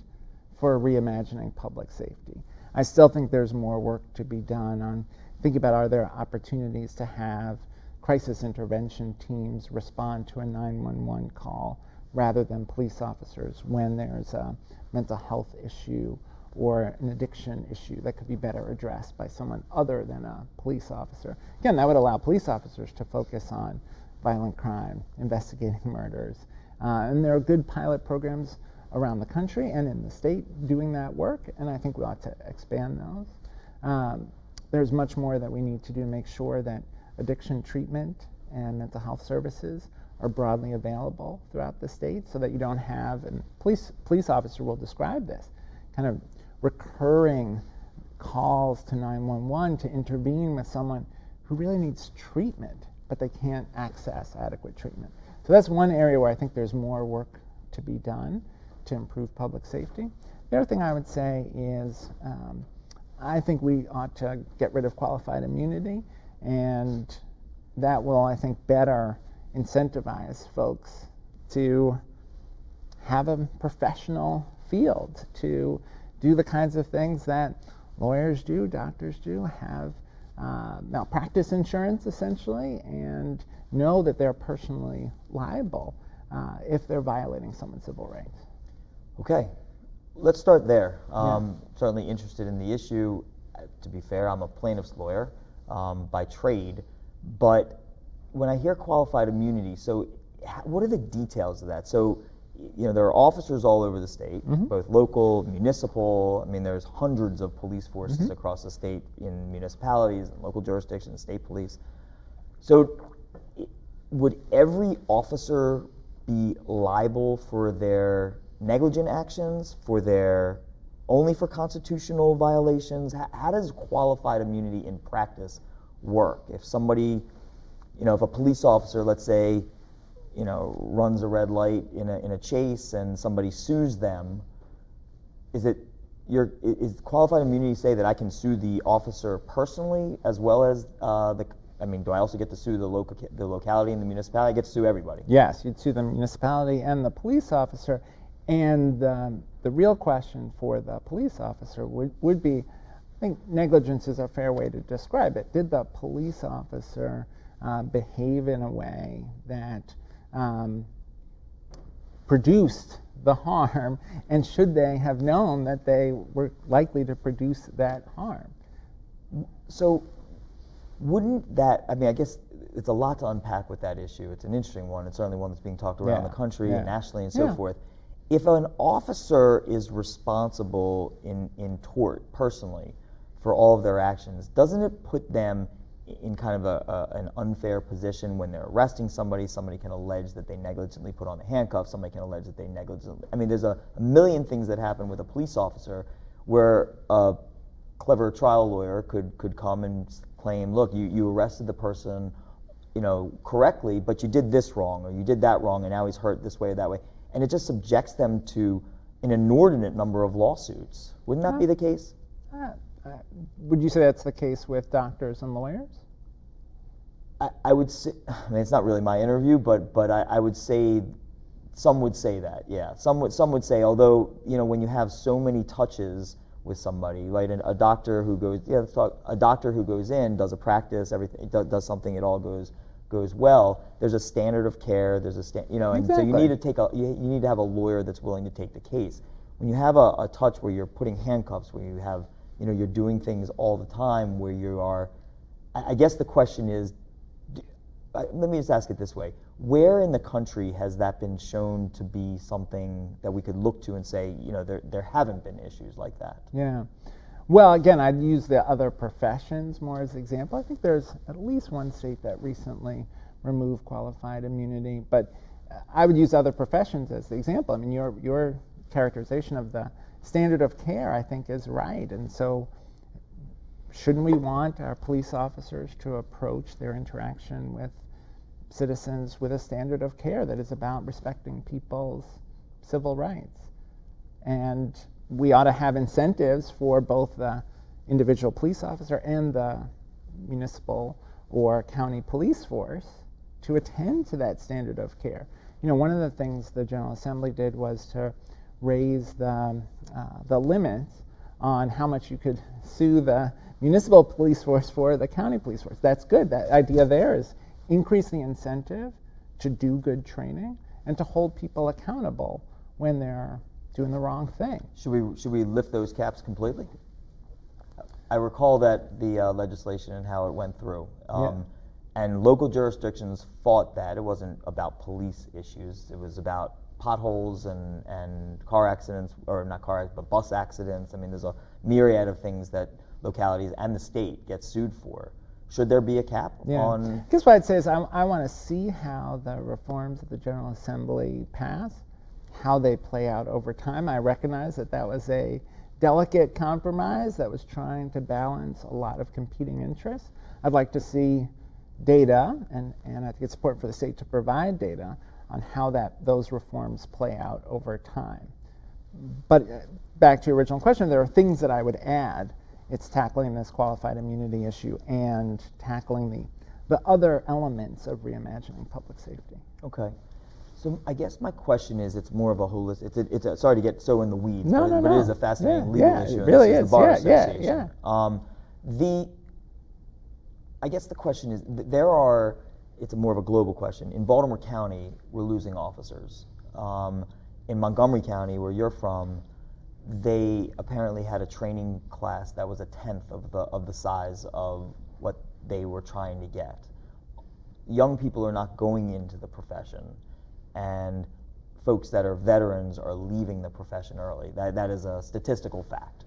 S12: for reimagining public safety. I still think there's more work to be done on thinking about, are there opportunities to have crisis intervention teams respond to a 911 call rather than police officers when there's a mental health issue or an addiction issue that could be better addressed by someone other than a police officer. Again, that would allow police officers to focus on violent crime, investigating murders. And there are good pilot programs around the country and in the state doing that work, and I think we ought to expand those. There's much more that we need to do to make sure that addiction treatment and mental health services are broadly available throughout the state, so that you don't have, and police officer will describe this, kind of recurring calls to 911 to intervene with someone who really needs treatment, but they can't access adequate treatment. So that's one area where I think there's more work to be done to improve public safety. The other thing I would say is I think we ought to get rid of qualified immunity, and that will, I think, better incentivize folks to have a professional field, to do the kinds of things that lawyers do, doctors do, have malpractice insurance essentially, and know that they're personally liable if they're violating someone's civil rights.
S11: Okay, let's start there. Certainly interested in the issue. To be fair, I'm a plaintiff's lawyer by trade, but when I hear qualified immunity, so what are the details of that? So, there are officers all over the state, both local, municipal. I mean, there's hundreds of police forces across the state in municipalities and local jurisdictions, state police. So would every officer be liable for their negligent actions, only for constitutional violations? How does qualified immunity in practice work? If somebody, if a police officer, let's say, runs a red light in a chase and somebody sues them, is qualified immunity say that I can sue the officer personally as well as do I also get to sue the locality and the municipality? I get to sue everybody.
S12: Yes, you'd sue the municipality and the police officer. And the real question for the police officer would be, I think negligence is a fair way to describe it. Did the police officer behave in a way that produced the harm, and should they have known that they were likely to produce that harm?
S11: So wouldn't that, I mean, I guess it's a lot to unpack with that issue. It's an interesting one. It's certainly one that's being talked around the country and nationally and so forth. If an officer is responsible in tort personally for all of their actions, doesn't it put them in kind of an unfair position when they're arresting somebody? Somebody can allege that they negligently put on the handcuffs. Somebody can allege that they negligently, I mean, there's a million things that happen with a police officer where a clever trial lawyer could come and claim, look, you arrested the person, you know, correctly, but you did this wrong or you did that wrong, and now he's hurt this way or that way. And it just subjects them to an inordinate number of lawsuits. Wouldn't that be the case?
S12: Would you say that's the case with doctors and lawyers?
S11: I would say, I mean, it's not really my interview, but I would say, some would say that, yeah. Some would say, although, you know, when you have so many touches with somebody, right, and a doctor who goes, a doctor who goes in, does a practice, everything, does something, it all goes well. There's a standard of care. There's a you know, and so you need to take you need to have a lawyer that's willing to take the case. When you have a touch where you're putting handcuffs, where you have, you know, you're doing things all the time, where you are, I guess the question is, let me just ask it this way: where in the country has that been shown to be something that we could look to and say, you know, there haven't been issues like that?
S12: Yeah. Well, again, I'd use the other professions more as an example. I think there's at least one state that recently removed qualified immunity, but I would use other professions as the example. I mean, your characterization of the standard of care, I think, is right. And so shouldn't we want our police officers to approach their interaction with citizens with a standard of care that is about respecting people's civil rights? And we ought to have incentives for both the individual police officer and the municipal or county police force to attend to that standard of care. You know, one of the things the General Assembly did was to raise the limits on how much you could sue the municipal police force for the county police force. That's good. That idea there is increase the incentive to do good training and to hold people accountable when they're doing the wrong thing.
S11: Should we lift those caps completely? I recall that the legislation and how it went through. And local jurisdictions fought that. It wasn't about police issues. It was about potholes and car accidents, or not car accidents, but bus accidents. I mean, there's a myriad of things that localities and the state get sued for. Should there be a cap on?
S12: I guess what I'd say is I want to see how the reforms that the General Assembly pass, how they play out over time. I recognize that that was a delicate compromise that was trying to balance a lot of competing interests. I'd like to see data, and I think it's important for the state to provide data on how those reforms play out over time. But back to your original question, there are things that I would add. It's tackling this qualified immunity issue and tackling the other elements of reimagining public safety.
S11: Okay. So I guess my question is, it's more of a holistic, it's sorry to get so in the weeds,
S12: but
S11: it is a fascinating legal issue.
S12: It really is.
S11: The Bar Association. I guess the question is, it's more of a global question. In Baltimore County, we're losing officers. In Montgomery County, where you're from, they apparently had a training class that was 1/10 of the size of what they were trying to get. Young people are not going into the profession, and folks that are veterans are leaving the profession early. That is a statistical fact.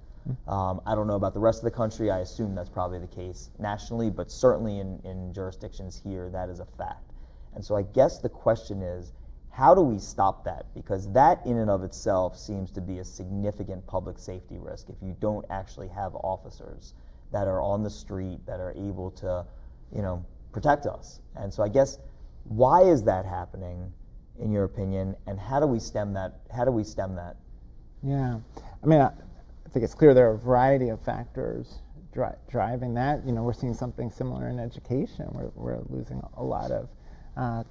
S11: I don't know about the rest of the country. I assume that's probably the case nationally, but certainly in jurisdictions here, that is a fact. And so I guess the question is, how do we stop that? Because that in and of itself seems to be a significant public safety risk if you don't actually have officers that are on the street that are able to, you know, protect us. And so I guess, why is that happening, in your opinion, and how do we stem that?
S12: Yeah, I mean, I think it's clear there are a variety of factors driving that. You know, we're seeing something similar in education. We're losing a lot of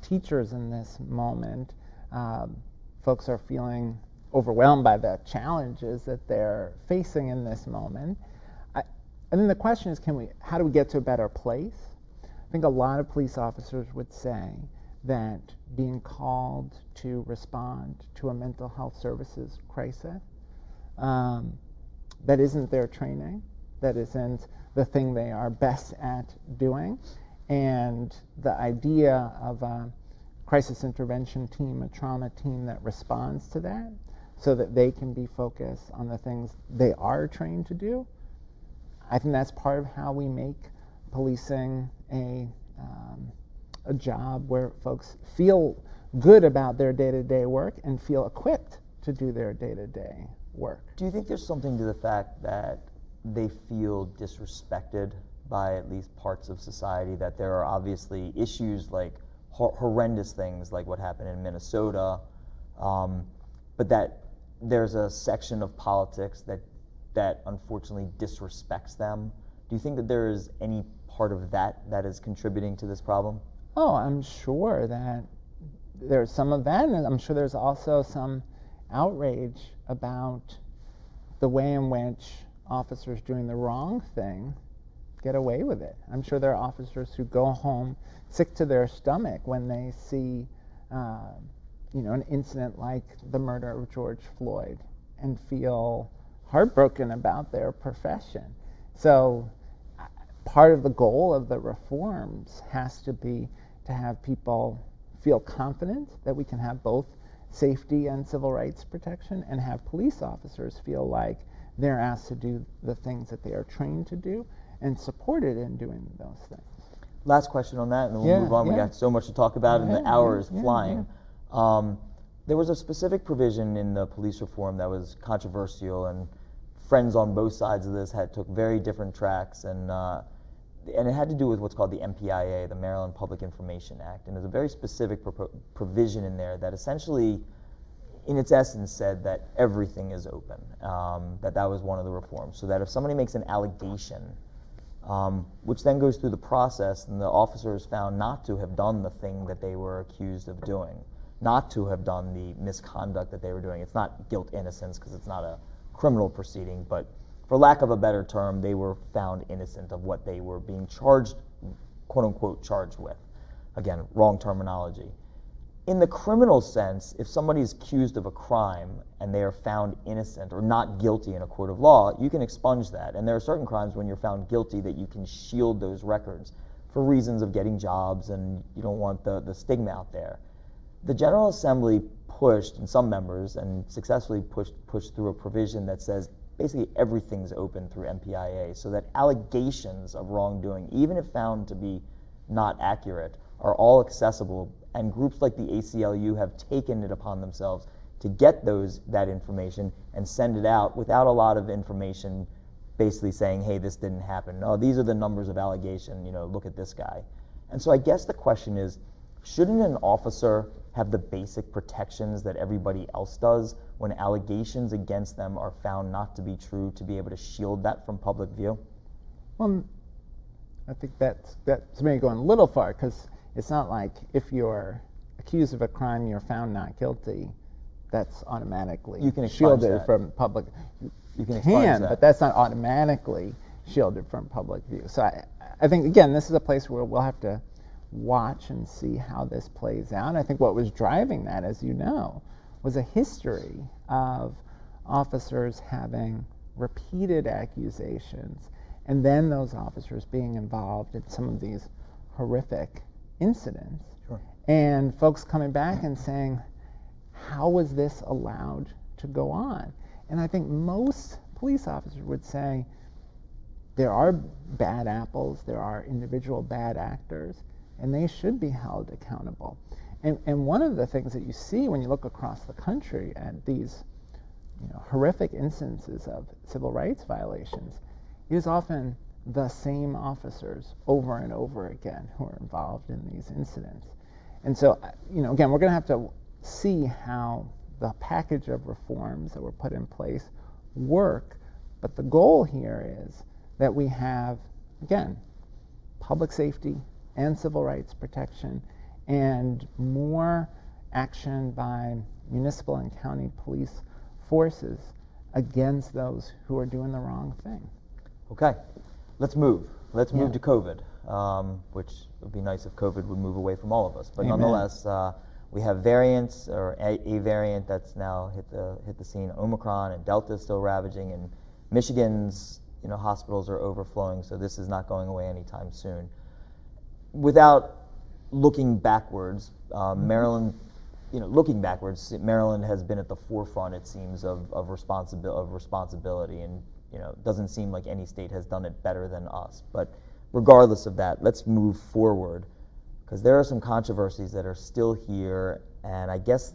S12: teachers in this moment. Folks are feeling overwhelmed by the challenges that they're facing in this moment. And then the question is, how do we get to a better place? I think a lot of police officers would say that being called to respond to a mental health services crisis, that isn't their training, that isn't the thing they are best at doing, and the idea of a crisis intervention team, a trauma team that responds to that so that they can be focused on the things they are trained to do. I think that's part of how we make policing a job where folks feel good about their day-to-day work and feel equipped to do their day-to-day work.
S11: Do you think there's something to the fact that they feel disrespected by at least parts of society, that there are obviously issues like horrendous things like what happened in Minnesota, but that there's a section of politics that unfortunately disrespects them? Do you think that there is any part of that is contributing to this problem?
S12: Oh, I'm sure that there's some of that, and I'm sure there's also some outrage about the way in which officers doing the wrong thing get away with it. I'm sure there are officers who go home sick to their stomach when they see an incident like the murder of George Floyd and feel heartbroken about their profession. So part of the goal of the reforms has to be to have people feel confident that we can have both safety and civil rights protection, and have police officers feel like they're asked to do the things that they are trained to do and supported in doing those things.
S11: Last question on that, and then we'll move on. We got so much to talk about, and the hour is flying. There was a specific provision in the police reform that was controversial, and friends on both sides of this took very different tracks, and it had to do with what's called the MPIA, the Maryland Public Information Act. And there's a very specific provision in there that essentially, in its essence, said that everything is open, that was one of the reforms. So that if somebody makes an allegation, which then goes through the process, and the officer is found not to have done the thing that they were accused of doing, not to have done the misconduct that they were doing. It's not guilt innocence because it's not a criminal proceeding, but for lack of a better term, they were found innocent of what they were being charged, quote unquote, charged with. Again, wrong terminology. In the criminal sense, if somebody's accused of a crime and they are found innocent or not guilty in a court of law, you can expunge that. And there are certain crimes when you're found guilty that you can shield those records for reasons of getting jobs, and you don't want the stigma out there. The General Assembly pushed, and some members, and successfully pushed through a provision that says basically everything's open through MPIA, so that allegations of wrongdoing, even if found to be not accurate, are all accessible, and groups like the ACLU have taken it upon themselves to get that information and send it out without a lot of information basically saying, hey, this didn't happen. No, these are the numbers of allegation, look at this guy. And so I guess the question is, shouldn't an officer have the basic protections that everybody else does when allegations against them are found not to be true, to be able to shield that from public view?
S12: Well, I think that's maybe going a little far, because it's not like if you're accused of a crime, you're found not guilty, that's automatically shielded from public. You can, but that's not automatically shielded from public view. So I think, again, this is a place where we'll have to watch and see how this plays out. I think what was driving that, as you know, was a history of officers having repeated accusations, and then those officers being involved in some of these horrific incidents.
S11: Sure.
S12: And folks coming back and saying, how was this allowed to go on? And I think most police officers would say there are bad apples, there are individual bad actors, and they should be held accountable. And one of the things that you see when you look across the country at these horrific instances of civil rights violations is often the same officers over and over again who are involved in these incidents. And so, again, we're going to have to see how the package of reforms that were put in place work, but the goal here is that we have, again, public safety and civil rights protection, and more action by municipal and county police forces against those who are doing the wrong thing.
S11: Okay, let's move. let's move to COVID, which would be nice if COVID would move away from all of us. But nonetheless, we have variants, or a variant that's now hit the scene. Omicron and Delta is still ravaging, and Michigan's hospitals are overflowing. So this is not going away anytime soon. Without looking backwards, Maryland. Looking backwards, Maryland has been at the forefront, it seems, of responsibility, and it doesn't seem like any state has done it better than us. But regardless of that, let's move forward, because there are some controversies that are still here. And I guess,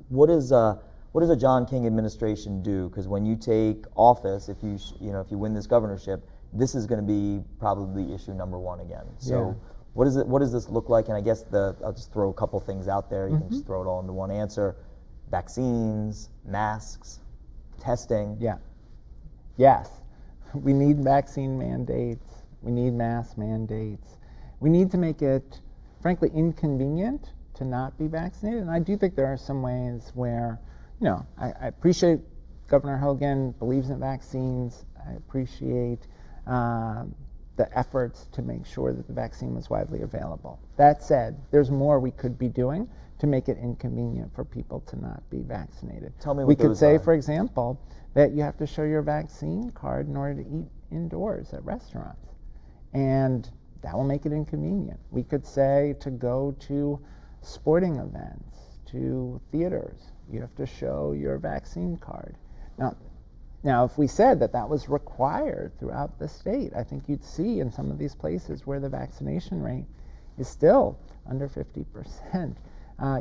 S11: what does a John King administration do? Because when you take office, if you win this governorship, this is going to be probably issue number one again. So. Yeah. What does this look like? And I guess I'll just throw a couple things out there. You can just throw it all into one answer. Vaccines, masks, testing.
S12: Yeah. Yes. We need vaccine mandates. We need mask mandates. We need to make it, frankly, inconvenient to not be vaccinated. And I do think there are some ways where, I appreciate Governor Hogan believes in vaccines. I appreciate the efforts to make sure that the vaccine was widely available. That said, there's more we could be doing to make it inconvenient for people to not be vaccinated.
S11: Tell me what
S12: we could say,
S11: are.
S12: For example, that you have to show your vaccine card in order to eat indoors at restaurants, and that will make it inconvenient. We could say to go to sporting events, to theaters, you have to show your vaccine card. Now, if we said that was required throughout the state, I think you'd see in some of these places where the vaccination rate is still under 50%,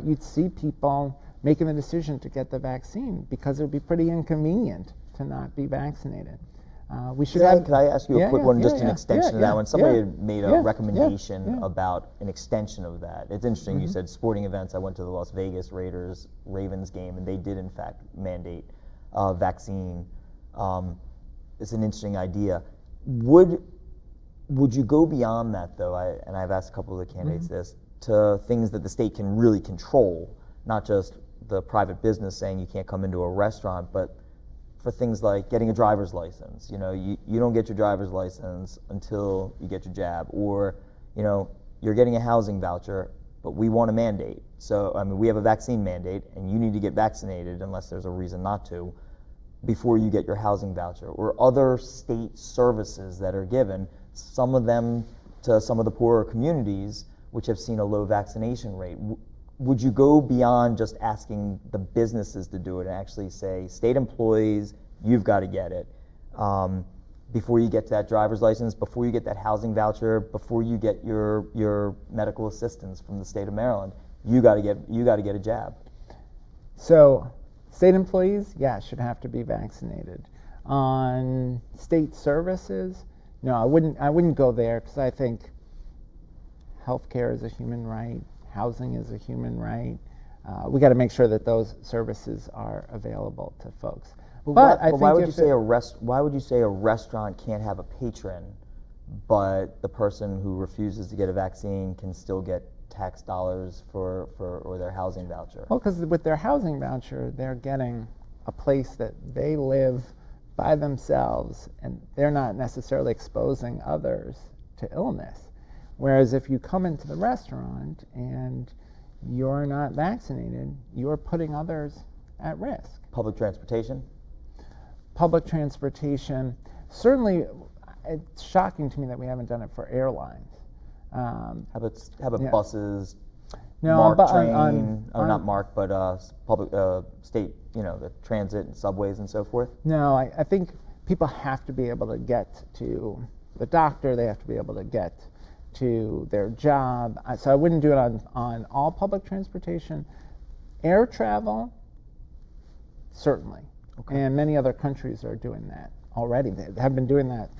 S12: you'd see people making the decision to get the vaccine because it would be pretty inconvenient to not be vaccinated. We should have.
S11: Could I ask you a quick one, just an extension of that one? Somebody had made a recommendation about an extension of that. It's interesting. You said sporting events. I went to the Las Vegas Ravens game, and they did in fact mandate vaccine. It's an interesting idea. Would you go beyond that, though? And I've asked a couple of the candidates this, to things that the state can really control, not just the private business saying you can't come into a restaurant, but for things like getting a driver's license. You don't get your driver's license until you get your jab, or you're getting a housing voucher, but we want a mandate. So we have a vaccine mandate, and you need to get vaccinated unless there's a reason not to, before you get your housing voucher, or other state services that are given, some of them to some of the poorer communities which have seen a low vaccination rate. Would you go beyond just asking the businesses to do it and actually say, state employees, you've got to get it before you get to that driver's license, before you get that housing voucher, before you get your medical assistance from the state of Maryland, you got to get a jab?
S12: So state employees, should have to be vaccinated. On state services, no, I wouldn't go there, because I think healthcare is a human right, housing is a human right. We got to make sure that those services are available to folks.
S11: But why would you say a restaurant can't have a patron, but the person who refuses to get a vaccine can still get tax dollars or their housing voucher?
S12: Well, because with their housing voucher, they're getting a place that they live by themselves, and they're not necessarily exposing others to illness. Whereas if you come into the restaurant and you're not vaccinated, you're putting others at risk.
S11: Public transportation?
S12: Public transportation, certainly, it's shocking to me that we haven't done it for airlines.
S11: How about buses?
S12: No,
S11: not marked, but public state, the transit and subways and so forth.
S12: No, I think people have to be able to get to the doctor. They have to be able to get to their job. So I wouldn't do it on all public transportation. Air travel, certainly. Okay. And many other countries are doing that already. They have been doing that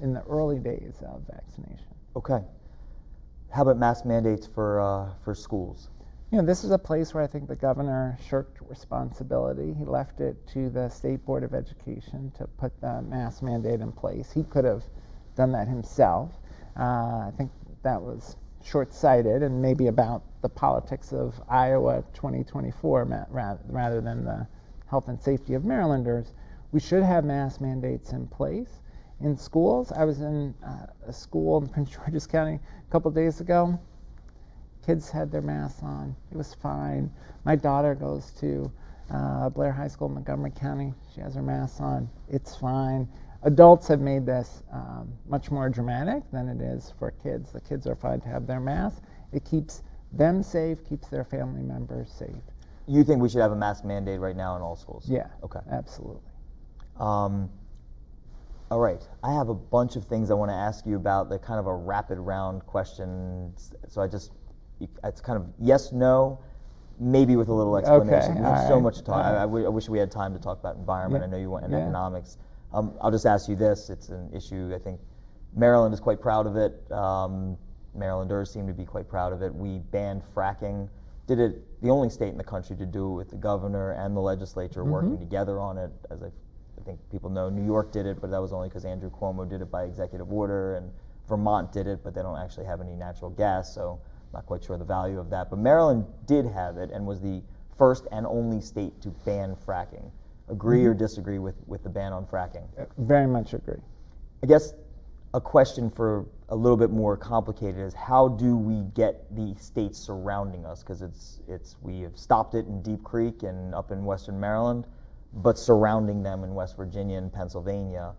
S12: in the early days of vaccination.
S11: Okay. How about mask mandates for schools?
S12: This is a place where I think the governor shirked responsibility. He left it to the State Board of Education to put the mask mandate in place. He could have done that himself. I think that was short-sighted and maybe about the politics of Iowa 2024 rather than the health and safety of Marylanders. We should have mask mandates in place, in schools. I was in a school in Prince George's County a couple days ago. Kids had their masks on. It was fine. My daughter goes to Blair High School in Montgomery County. She has her mask on. It's fine. Adults have made this much more dramatic than it is for kids. The kids are fine to have their masks. It keeps them safe, keeps their family members safe.
S11: You think we should have a mask mandate right now in all schools?
S12: Yeah.
S11: Okay.
S12: Absolutely.
S11: All right. I have a bunch of things I want to ask you about. They're kind of a rapid round question. So it's kind of yes, no, maybe with a little explanation.
S12: Okay.
S11: We have so
S12: right.
S11: much to talk. I wish we had time to talk about environment.
S12: Yeah.
S11: I know you went in
S12: Yeah.
S11: economics. I'll just ask you this. It's an issue, I think Maryland is quite proud of it. Marylanders seem to be quite proud of it. We banned fracking. Did it, the only state in the country to do it with the governor and the legislature working together on it. As I think people know, New York did it, but that was only because Andrew Cuomo did it by executive order, and Vermont did it, but they don't actually have any natural gas, so I'm not quite sure the value of that. But Maryland did have it and was the first and only state to ban fracking. Agree or disagree with the ban on fracking?
S12: Very much agree.
S11: I guess a question for a little bit more complicated is how do we get the states surrounding us? Because we have stopped it in Deep Creek and up in Western Maryland, but surrounding them in West Virginia and Pennsylvania,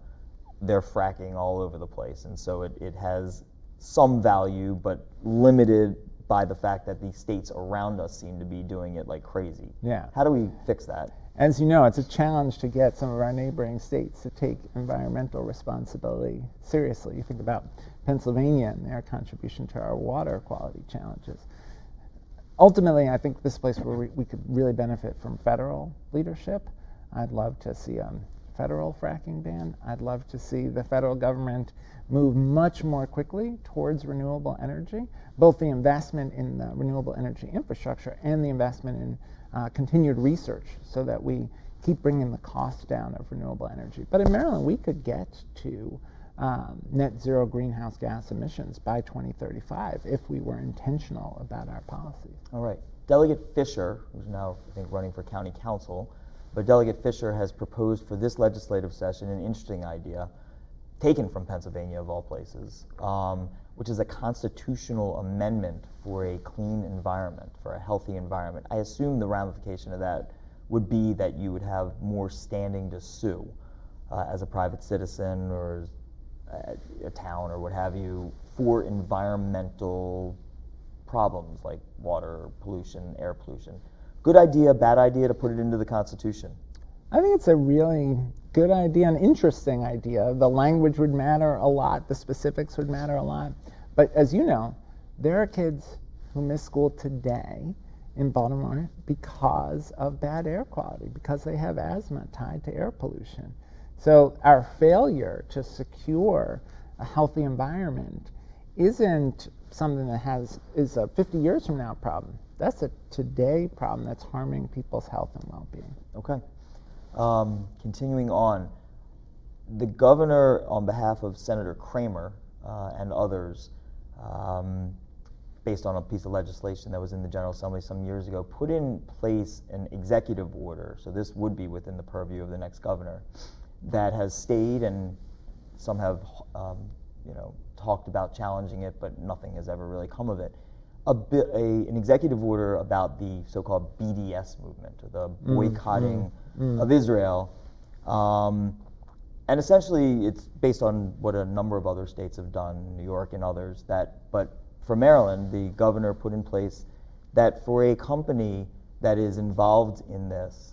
S11: they're fracking all over the place. And so it has some value, but limited by the fact that the states around us seem to be doing it like crazy.
S12: Yeah.
S11: How do we fix that?
S12: As you know, it's a challenge to get some of our neighboring states to take environmental responsibility seriously. You think about Pennsylvania and their contribution to our water quality challenges. Ultimately, I think this is a place where we could really benefit from federal leadership. I'd love to see a federal fracking ban. I'd love to see the federal government move much more quickly towards renewable energy, both the investment in the renewable energy infrastructure and the investment in continued research so that we keep bringing the cost down of renewable energy. But in Maryland, we could get to net zero greenhouse gas emissions by 2035 if we were intentional about our policies.
S11: All right. Delegate Fischer, who's now, I think, running for county council, but Delegate Fischer has proposed for this legislative session an interesting idea, taken from Pennsylvania of all places, which is a constitutional amendment for a clean environment, for a healthy environment. I assume the ramification of that would be that you would have more standing to sue as a private citizen or a town or what have you for environmental problems like water pollution, air pollution. Good idea, bad idea to put it into the Constitution?
S12: I think it's a really good idea, an interesting idea. The language would matter a lot, the specifics would matter a lot. But as you know, there are kids who miss school today in Baltimore because of bad air quality, because they have asthma tied to air pollution. So our failure to secure a healthy environment isn't something that is a 50 years from now problem. That's a today problem that's harming people's health and well-being.
S11: Okay. Continuing on, the governor, on behalf of Senator Kramer and others, based on a piece of legislation that was in the General Assembly some years ago, put in place an executive order, so this would be within the purview of the next governor, that has stayed, and some have talked about challenging it, but nothing has ever really come of it. An executive order about the so-called BDS movement, or the boycotting of Israel. And essentially, it's based on what a number of other states have done, New York and others, but for Maryland, the governor put in place that for a company that is involved in this,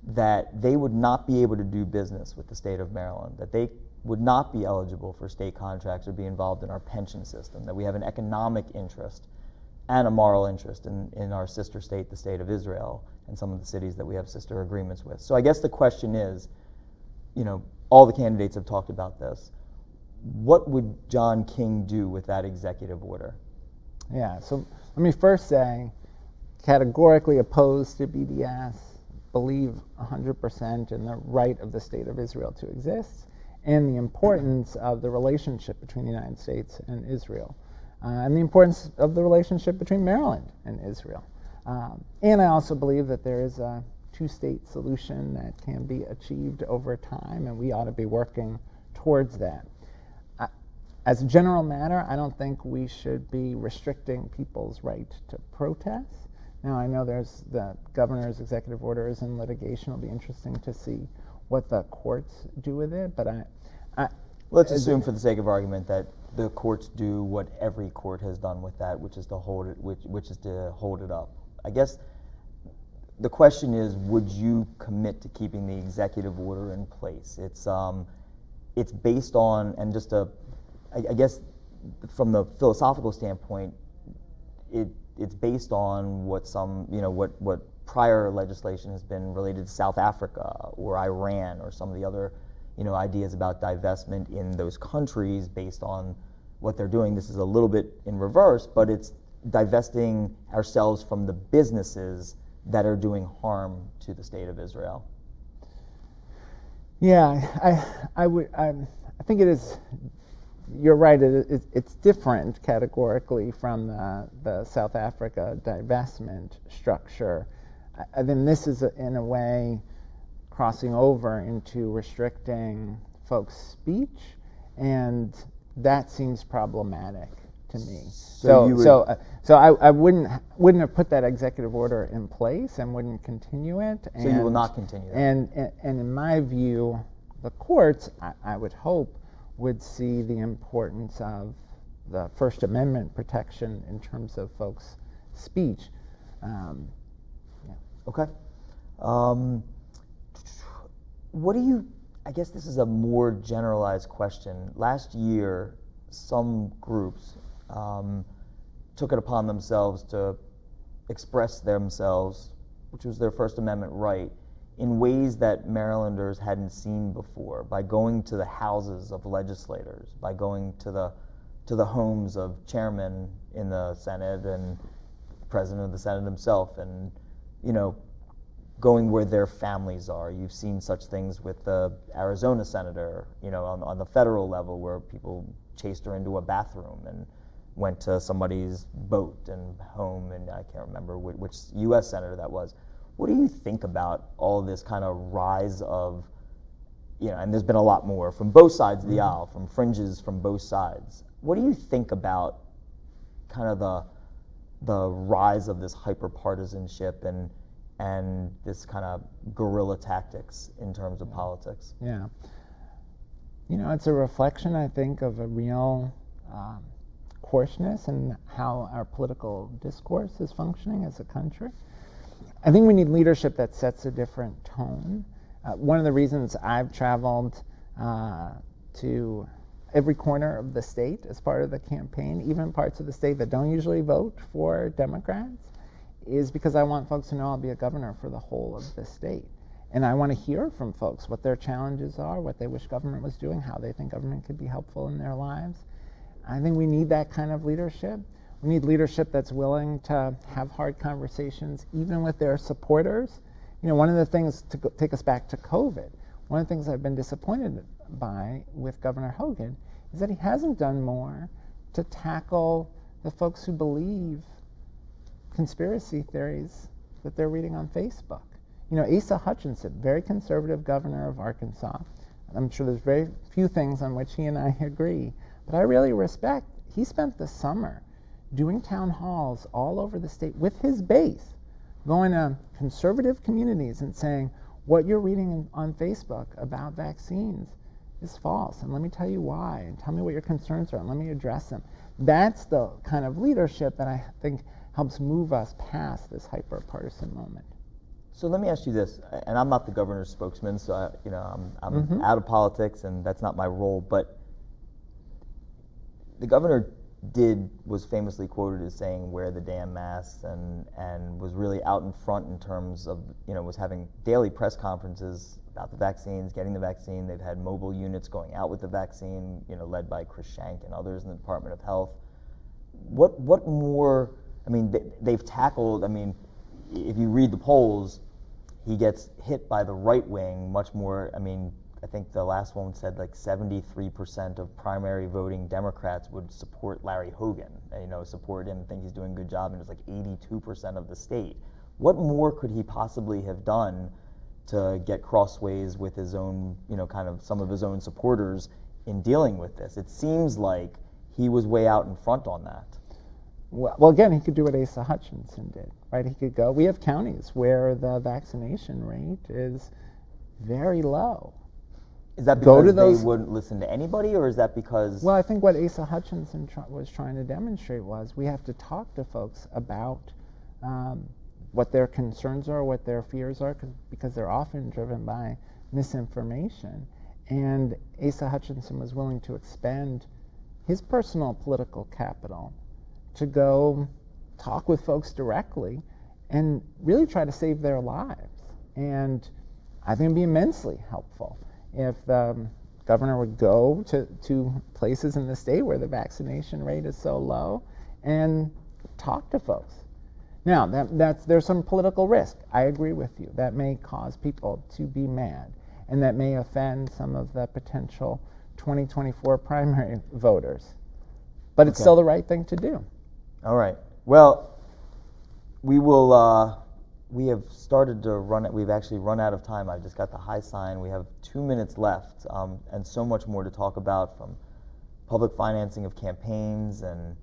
S11: that they would not be able to do business with the state of Maryland, that they would not be eligible for state contracts or be involved in our pension system, that we have an economic interest and a moral interest in our sister state, the state of Israel, and some of the cities that we have sister agreements with. So I guess the question is, all the candidates have talked about this. What would John King do with that executive order?
S12: Yeah, so let me first say, categorically opposed to BDS, believe 100% in the right of the state of Israel to exist, and the importance of the relationship between the United States and Israel, and the importance of the relationship between Maryland and Israel. And I also believe that there is a two-state solution that can be achieved over time, and we ought to be working towards that. As a general matter, I don't think we should be restricting people's right to protest. Now, I know there's the governor's executive orders in litigation. It'll be interesting to see what the courts do with it, but
S11: let's assume for the sake of argument that the courts do what every court has done with that, which is to hold it, which is to hold it up. I guess the question is, would you commit to keeping the executive order in place? It's based on, and just I guess from the philosophical standpoint, it's based on what what prior legislation has been related to South Africa or Iran or some of the other ideas about divestment in those countries based on what they're doing. This is a little bit in reverse, but it's divesting ourselves from the businesses that are doing harm to the state of Israel.
S12: Yeah, I think it is. You're right. It's different categorically from the South Africa divestment structure. I think this is, in a way, crossing over into restricting folks' speech, and that seems problematic to me. So I wouldn't have put that executive order in place and wouldn't continue it.
S11: So you will not continue that.
S12: And in my view, the courts, I would hope, would see the importance of the First Amendment protection in terms of folks' speech.
S11: Okay. What do you, I guess this is a more generalized question. Last year, some groups took it upon themselves to express themselves, which was their First Amendment right, in ways that Marylanders hadn't seen before, by going to the houses of legislators, by going to the homes of chairmen in the Senate and president of the Senate himself, and going where their families are. You've seen such things with the Arizona senator, on the federal level, where people chased her into a bathroom and went to somebody's boat and home, and I can't remember which U.S. senator that was. What do you think about all this kind of rise of, and there's been a lot more from both sides of the aisle, from fringes from both sides. What do you think about kind of the rise of this hyper-partisanship and this kind of guerrilla tactics in terms of politics?
S12: Yeah. It's a reflection, I think, of a real coarseness in how our political discourse is functioning as a country. I think we need leadership that sets a different tone. One of the reasons I've traveled to every corner of the state as part of the campaign, even parts of the state that don't usually vote for Democrats, is because I want folks to know I'll be a governor for the whole of the state. And I want to hear from folks what their challenges are, what they wish government was doing, how they think government could be helpful in their lives. I think we need that kind of leadership. We need leadership that's willing to have hard conversations, even with their supporters. One of the things, to take us back to COVID, one of the things I've been disappointed by with Governor Hogan is that he hasn't done more to tackle the folks who believe conspiracy theories that they're reading on Facebook. Asa Hutchinson, very conservative governor of Arkansas. I'm sure there's very few things on which he and I agree, but I really respect, he spent the summer doing town halls all over the state with his base, going to conservative communities and saying, what you're reading on Facebook about vaccines is false, and let me tell you why, and tell me what your concerns are, and let me address them. That's the kind of leadership that I think helps move us past this hyper-partisan moment.
S11: So let me ask you this, and I'm not the governor's spokesman, so I'm out of politics, and that's not my role, but the governor was famously quoted as saying, wear the damn masks, and was really out in front in terms of, was having daily press conferences about the vaccines, getting the vaccine. They've had mobile units going out with the vaccine, led by Chris Schenck and others in the Department of Health. What more, they've tackled, if you read the polls, he gets hit by the right wing much more. I think the last one said like 73% of primary voting Democrats would support Larry Hogan, support him, think he's doing a good job, and it's like 82% of the state. What more could he possibly have done to get crossways with his own, kind of some of his own supporters in dealing with this? It seems like he was way out in front on that.
S12: Well, again, he could do what Asa Hutchinson did, right? He could go. We have counties where the vaccination rate is very low.
S11: Is that because they wouldn't listen to anybody, or is that because...
S12: Well, I think what Asa Hutchinson was trying to demonstrate was we have to talk to folks about what their concerns are, what their fears are, because they're often driven by misinformation. And Asa Hutchinson was willing to expend his personal political capital to go talk with folks directly and really try to save their lives. And I think it'd be immensely helpful if the governor would go to places in the state where the vaccination rate is so low and talk to folks. Now, there's some political risk. I agree with you. That may cause people to be mad, and that may offend some of the potential 2024 primary voters. But it's still the right thing to do.
S11: All right. Well, we will. We have started to run it. We've actually run out of time. I've just got the high sign. We have 2 minutes left, and so much more to talk about, from public financing of campaigns and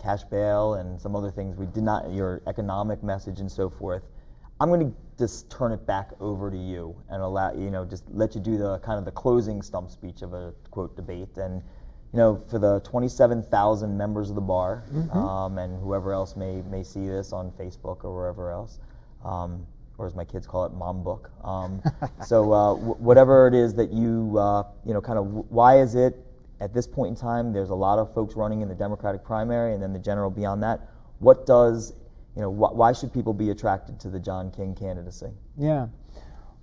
S11: cash bail and some other things we did not. Your economic message and so forth. I'm going to just turn it back over to you and allow just let you do the kind of the closing stump speech of a quote debate. And for the 27,000 members of the bar, and whoever else may see this on Facebook or wherever else, or as my kids call it, Mom Book. So whatever it is that you, kind of why is it at this point in time, there's a lot of folks running in the Democratic primary and then the general beyond that. What does, why should people be attracted to the John King candidacy?
S12: Yeah.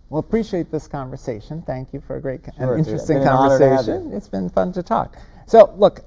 S12: Well, appreciate this conversation. Thank you for a great
S11: and
S12: interesting conversation. It's been fun to talk. So, look,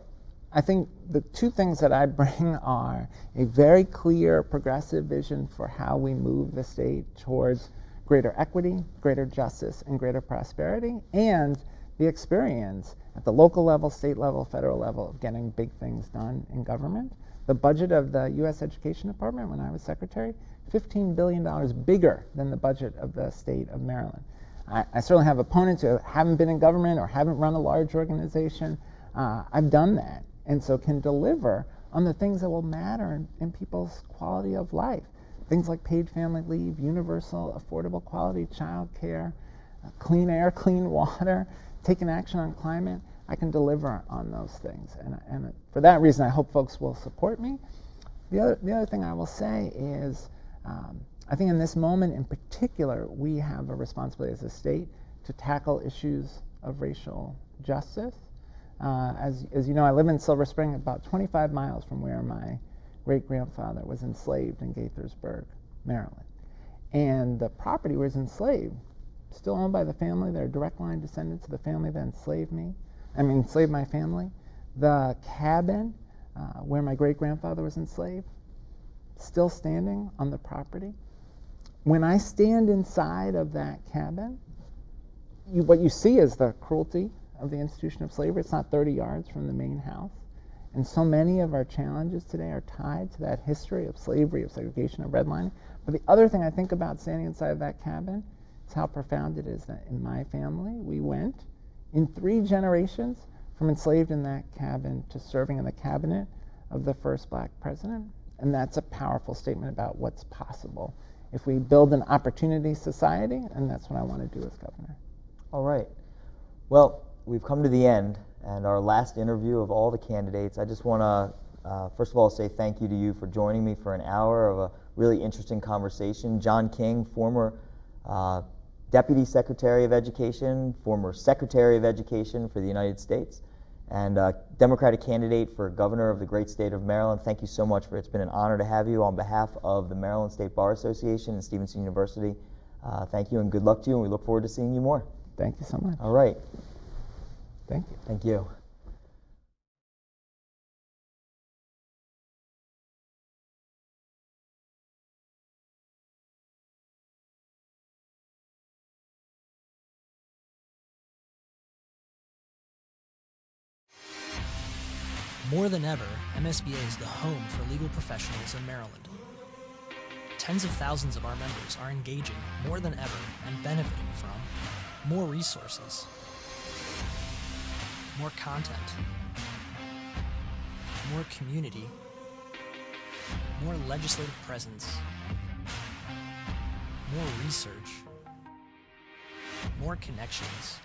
S12: I think the two things that I bring are a very clear progressive vision for how we move the state towards greater equity, greater justice, and greater prosperity, and the experience at the local level, state level, federal level of getting big things done in government. The budget of the U.S. Education Department when I was secretary, $15 billion bigger than the budget of the state of Maryland. I certainly have opponents who haven't been in government or haven't run a large organization. I've done that, and so can deliver on the things that will matter in people's quality of life. Things like paid family leave, universal, affordable quality child care, clean air, clean water, taking action on climate. I can deliver on those things, and for that reason, I hope folks will support me. The other thing I will say is, I think in this moment in particular, we have a responsibility as a state to tackle issues of racial justice. As you know, I live in Silver Spring, about 25 miles from where my great-grandfather was enslaved in Gaithersburg, Maryland. And the property was enslaved, still owned by the family. They're direct line descendants of the family that enslaved my family. The cabin where my great-grandfather was enslaved, still standing on the property. When I stand inside of that cabin, what you see is the cruelty of the institution of slavery. It's not 30 yards from the main house. And so many of our challenges today are tied to that history of slavery, of segregation, of redlining. But the other thing I think about standing inside of that cabin is how profound it is that in my family, we went in 3 generations from enslaved in that cabin to serving in the cabinet of the first black president. And that's a powerful statement about what's possible if we build an opportunity society, and that's what I want to do as governor.
S11: All right. Well, we've come to the end and our last interview of all the candidates. I just want to, first of all, say thank you to you for joining me for an hour of a really interesting conversation. John King, former Deputy Secretary of Education, former Secretary of Education for the United States, and Democratic candidate for governor of the great state of Maryland. Thank you so much. It's been an honor to have you on behalf of the Maryland State Bar Association and Stevenson University. Thank you and good luck to you, and we look forward to seeing you more.
S12: Thank you so much.
S11: All right.
S12: Thank you.
S11: Thank you.
S4: More than ever, MSBA is the home for legal professionals in Maryland. Tens of thousands of our members are engaging more than ever and benefiting from more resources, more content, more community, more legislative presence, more research, more connections,